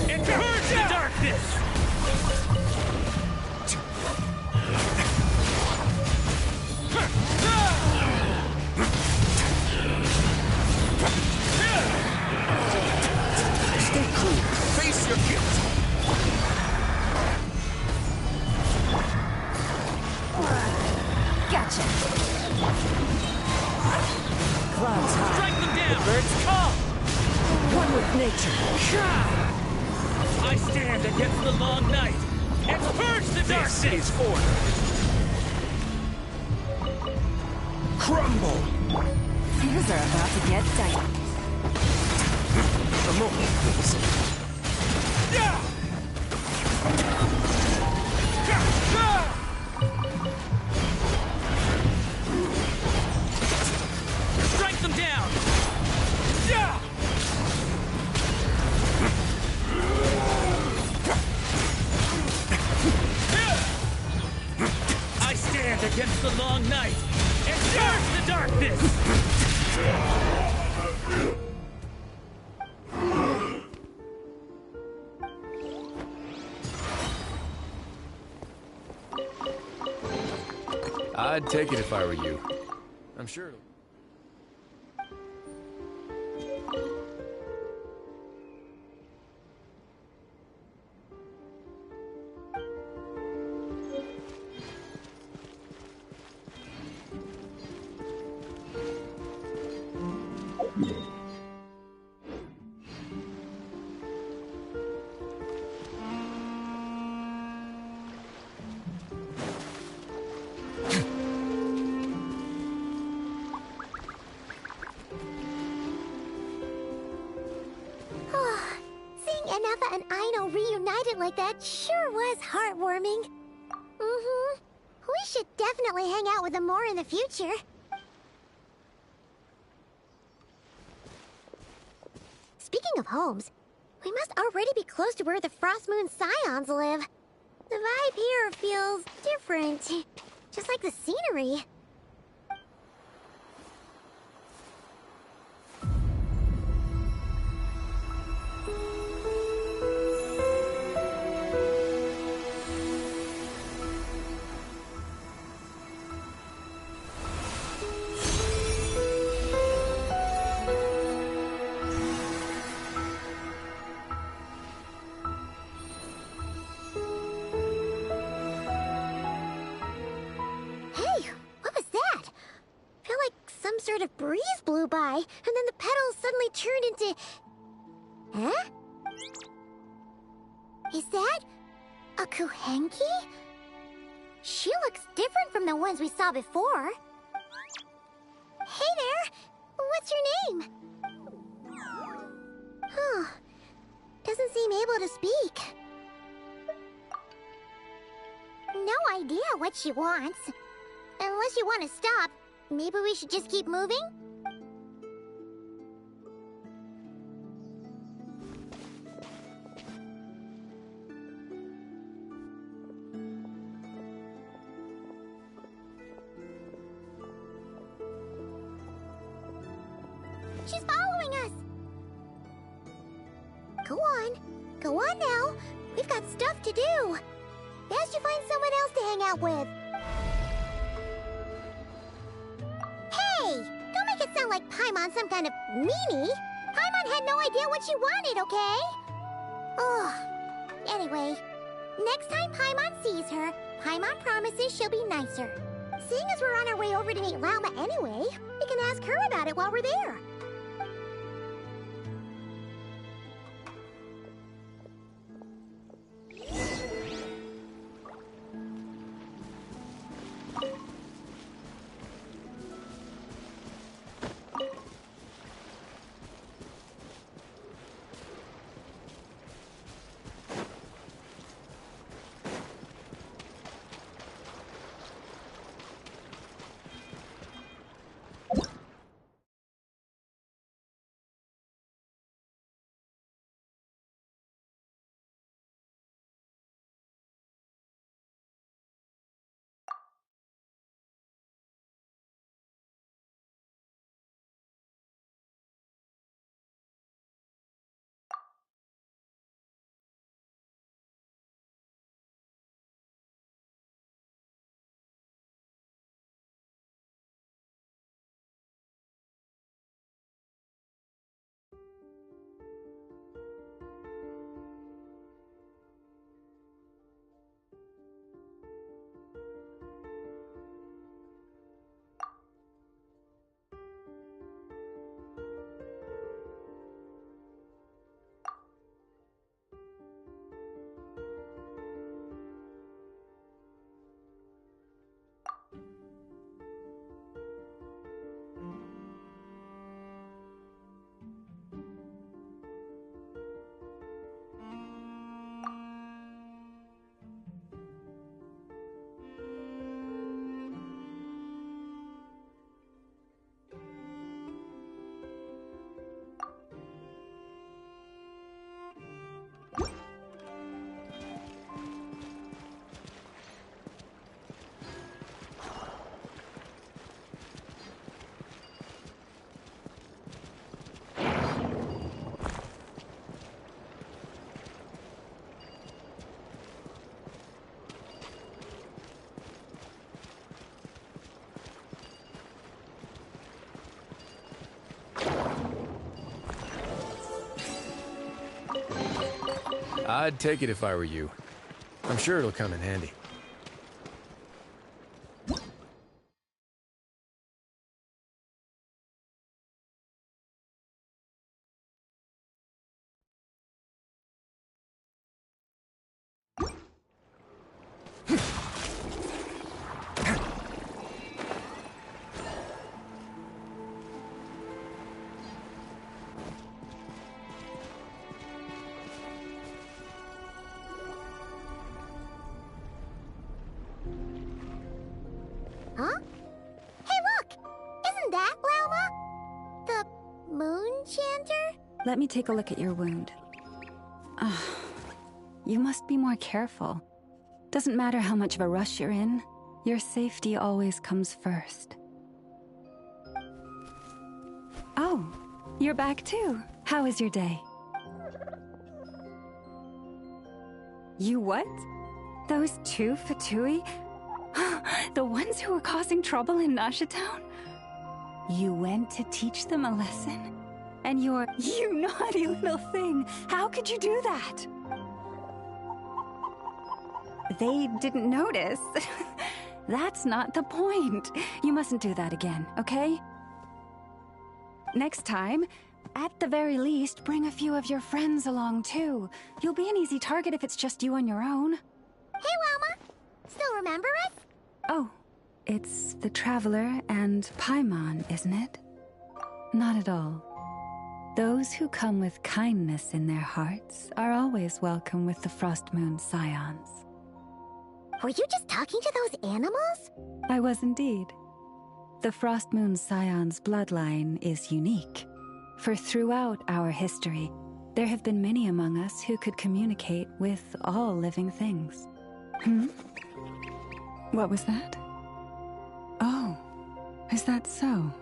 and purge the darkness! Stay cool. Face your guilt. Gotcha. Clouds high. Strike them down! The birds call. One with nature. I stand against the long night and purge the darkness! This is order. Crumble! Things are about to get dicey. A moment, please. Strike them down! I stand against the long night and purge the darkness! I'd take it if I were you. I'm sure it'll... And Aino reunited like that sure was heartwarming. We should definitely hang out with them more in the future. Speaking of homes, we must already be close to where the Frost Moon Scions live. The vibe here feels different, just like the scenery. Sort of breeze blew by, and then the petals suddenly turned into... Huh? Is that a Kuhenki? She looks different from the ones we saw before. Hey there! What's your name? Huh. Doesn't seem able to speak. No idea what she wants. Unless you want to stop, maybe we should just keep moving? She's following us! Go on. Go on now. We've got stuff to do. Best you find someone else to hang out with. Hey! Don't make it sound like Paimon's some kind of meanie. Paimon had no idea what she wanted, okay? Ugh. Anyway, next time Paimon sees her, Paimon promises she'll be nicer. Seeing as we're on our way over to meet Lauma anyway, we can ask her about it while we're there. I'd take it if I were you. I'm sure it'll come in handy. Huh? Hey, look! Isn't that Lauma? The moon chanter? Let me take a look at your wound. You must be more careful. Doesn't matter how much of a rush you're in, your safety always comes first. Oh, you're back too. How was your day? You what? Those two Fatui? The ones who were causing trouble in Nasha Town? You went to teach them a lesson? And you naughty little thing! How could you do that? They didn't notice. That's not the point. You mustn't do that again, okay? Next time, at the very least, bring a few of your friends along too. You'll be an easy target if it's just you on your own. Hey, Lauma! Still remember us? Oh, it's the Traveler and Paimon, isn't it? Not at all. Those who come with kindness in their hearts are always welcome with the Frost Moon Scions. Were you just talking to those animals? I was indeed. The Frost Moon Scions' bloodline is unique, for throughout our history, there have been many among us who could communicate with all living things. What was that? Oh, is that so?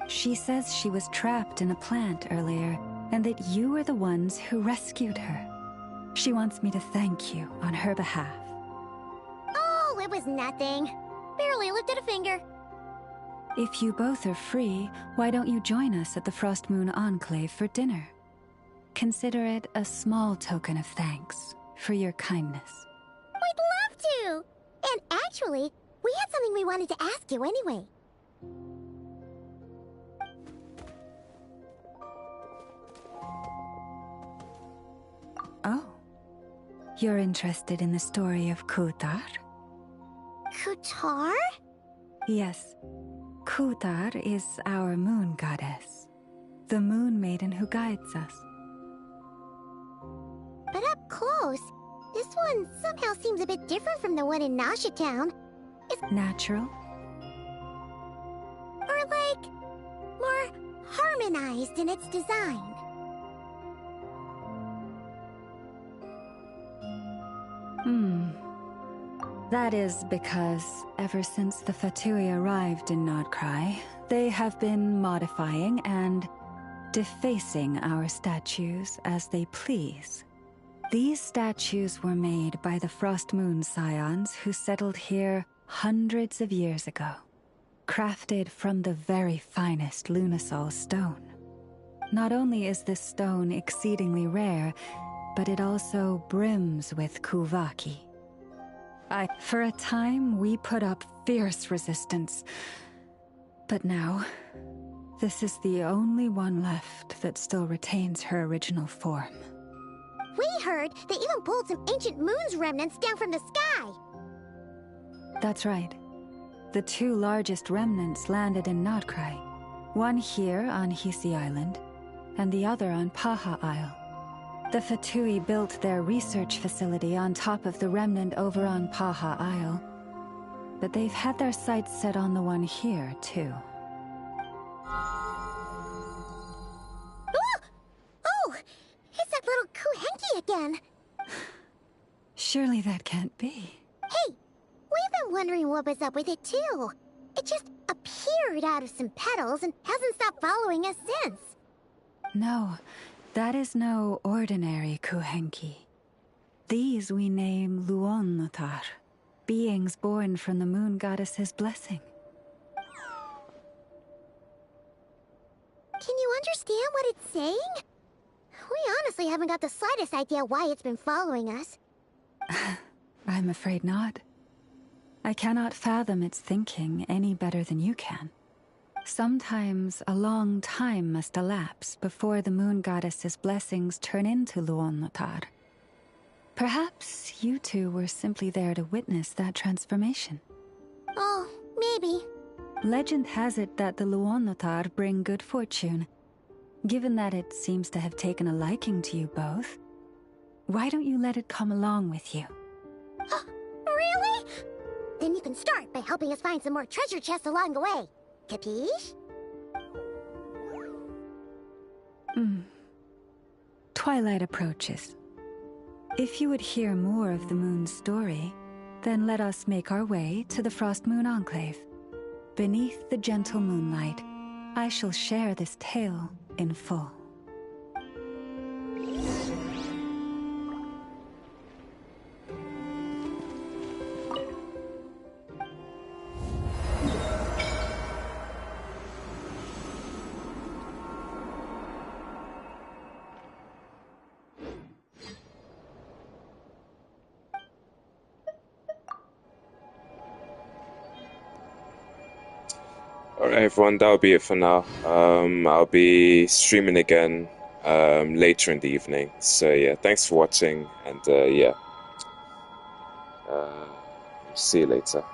She says she was trapped in a plant earlier, and that you were the ones who rescued her. She wants me to thank you on her behalf. Oh, it was nothing. Barely lifted a finger. If you both are free, why don't you join us at the Frost Moon Enclave for dinner? Consider it a small token of thanks for your kindness. We'd love to! And actually, we had something we wanted to ask you anyway. Oh. You're interested in the story of Kutar? Kutar? Yes. Kutar is our moon goddess. The moon maiden who guides us. But up close, this one somehow seems a bit different from the one in Nasha Town. It's natural? Or like, more harmonized in its design. That is because ever since the Fatui arrived in Krai, they have been modifying and defacing our statues as they please. These statues were made by the Frost Moon Scions who settled here hundreds of years ago, crafted from the very finest Lunasol stone. Not only is this stone exceedingly rare, but it also brims with Kuvaki. For a time, we put up fierce resistance. But now, this is the only one left that still retains her original form. We heard they even pulled some ancient moon's remnants down from the sky. That's right. The two largest remnants landed in Krai. One here on Hisi Island, and the other on Paha Isle. The Fatui built their research facility on top of the remnant over on Paha Isle. But they've had their sights set on the one here, too. Oh! It's that little Kuhenki again! Surely that can't be. Hey! We've been wondering what was up with it, too. It just appeared out of some petals and hasn't stopped following us since. No. That is no ordinary Kuhenki. These we name Luonnotar, beings born from the moon goddess's blessing. Can you understand what it's saying? We honestly haven't got the slightest idea why it's been following us. I'm afraid not. I cannot fathom its thinking any better than you can. Sometimes a long time must elapse before the moon goddess's blessings turn into Luonnotar. Perhaps you two were simply there to witness that transformation. Oh, maybe. Legend has it that the Luonnotar bring good fortune. Given that it seems to have taken a liking to you both, why don't you let it come along with you? Really? Then you can start by helping us find some more treasure chests along the way. Capiche? Twilight approaches. If you would hear more of the moon's story, then let us make our way to the Frost Moon Enclave. Beneath the gentle moonlight, I shall share this tale in full. Alright everyone, that'll be it for now. I'll be streaming again later in the evening. So yeah, thanks for watching, and see you later.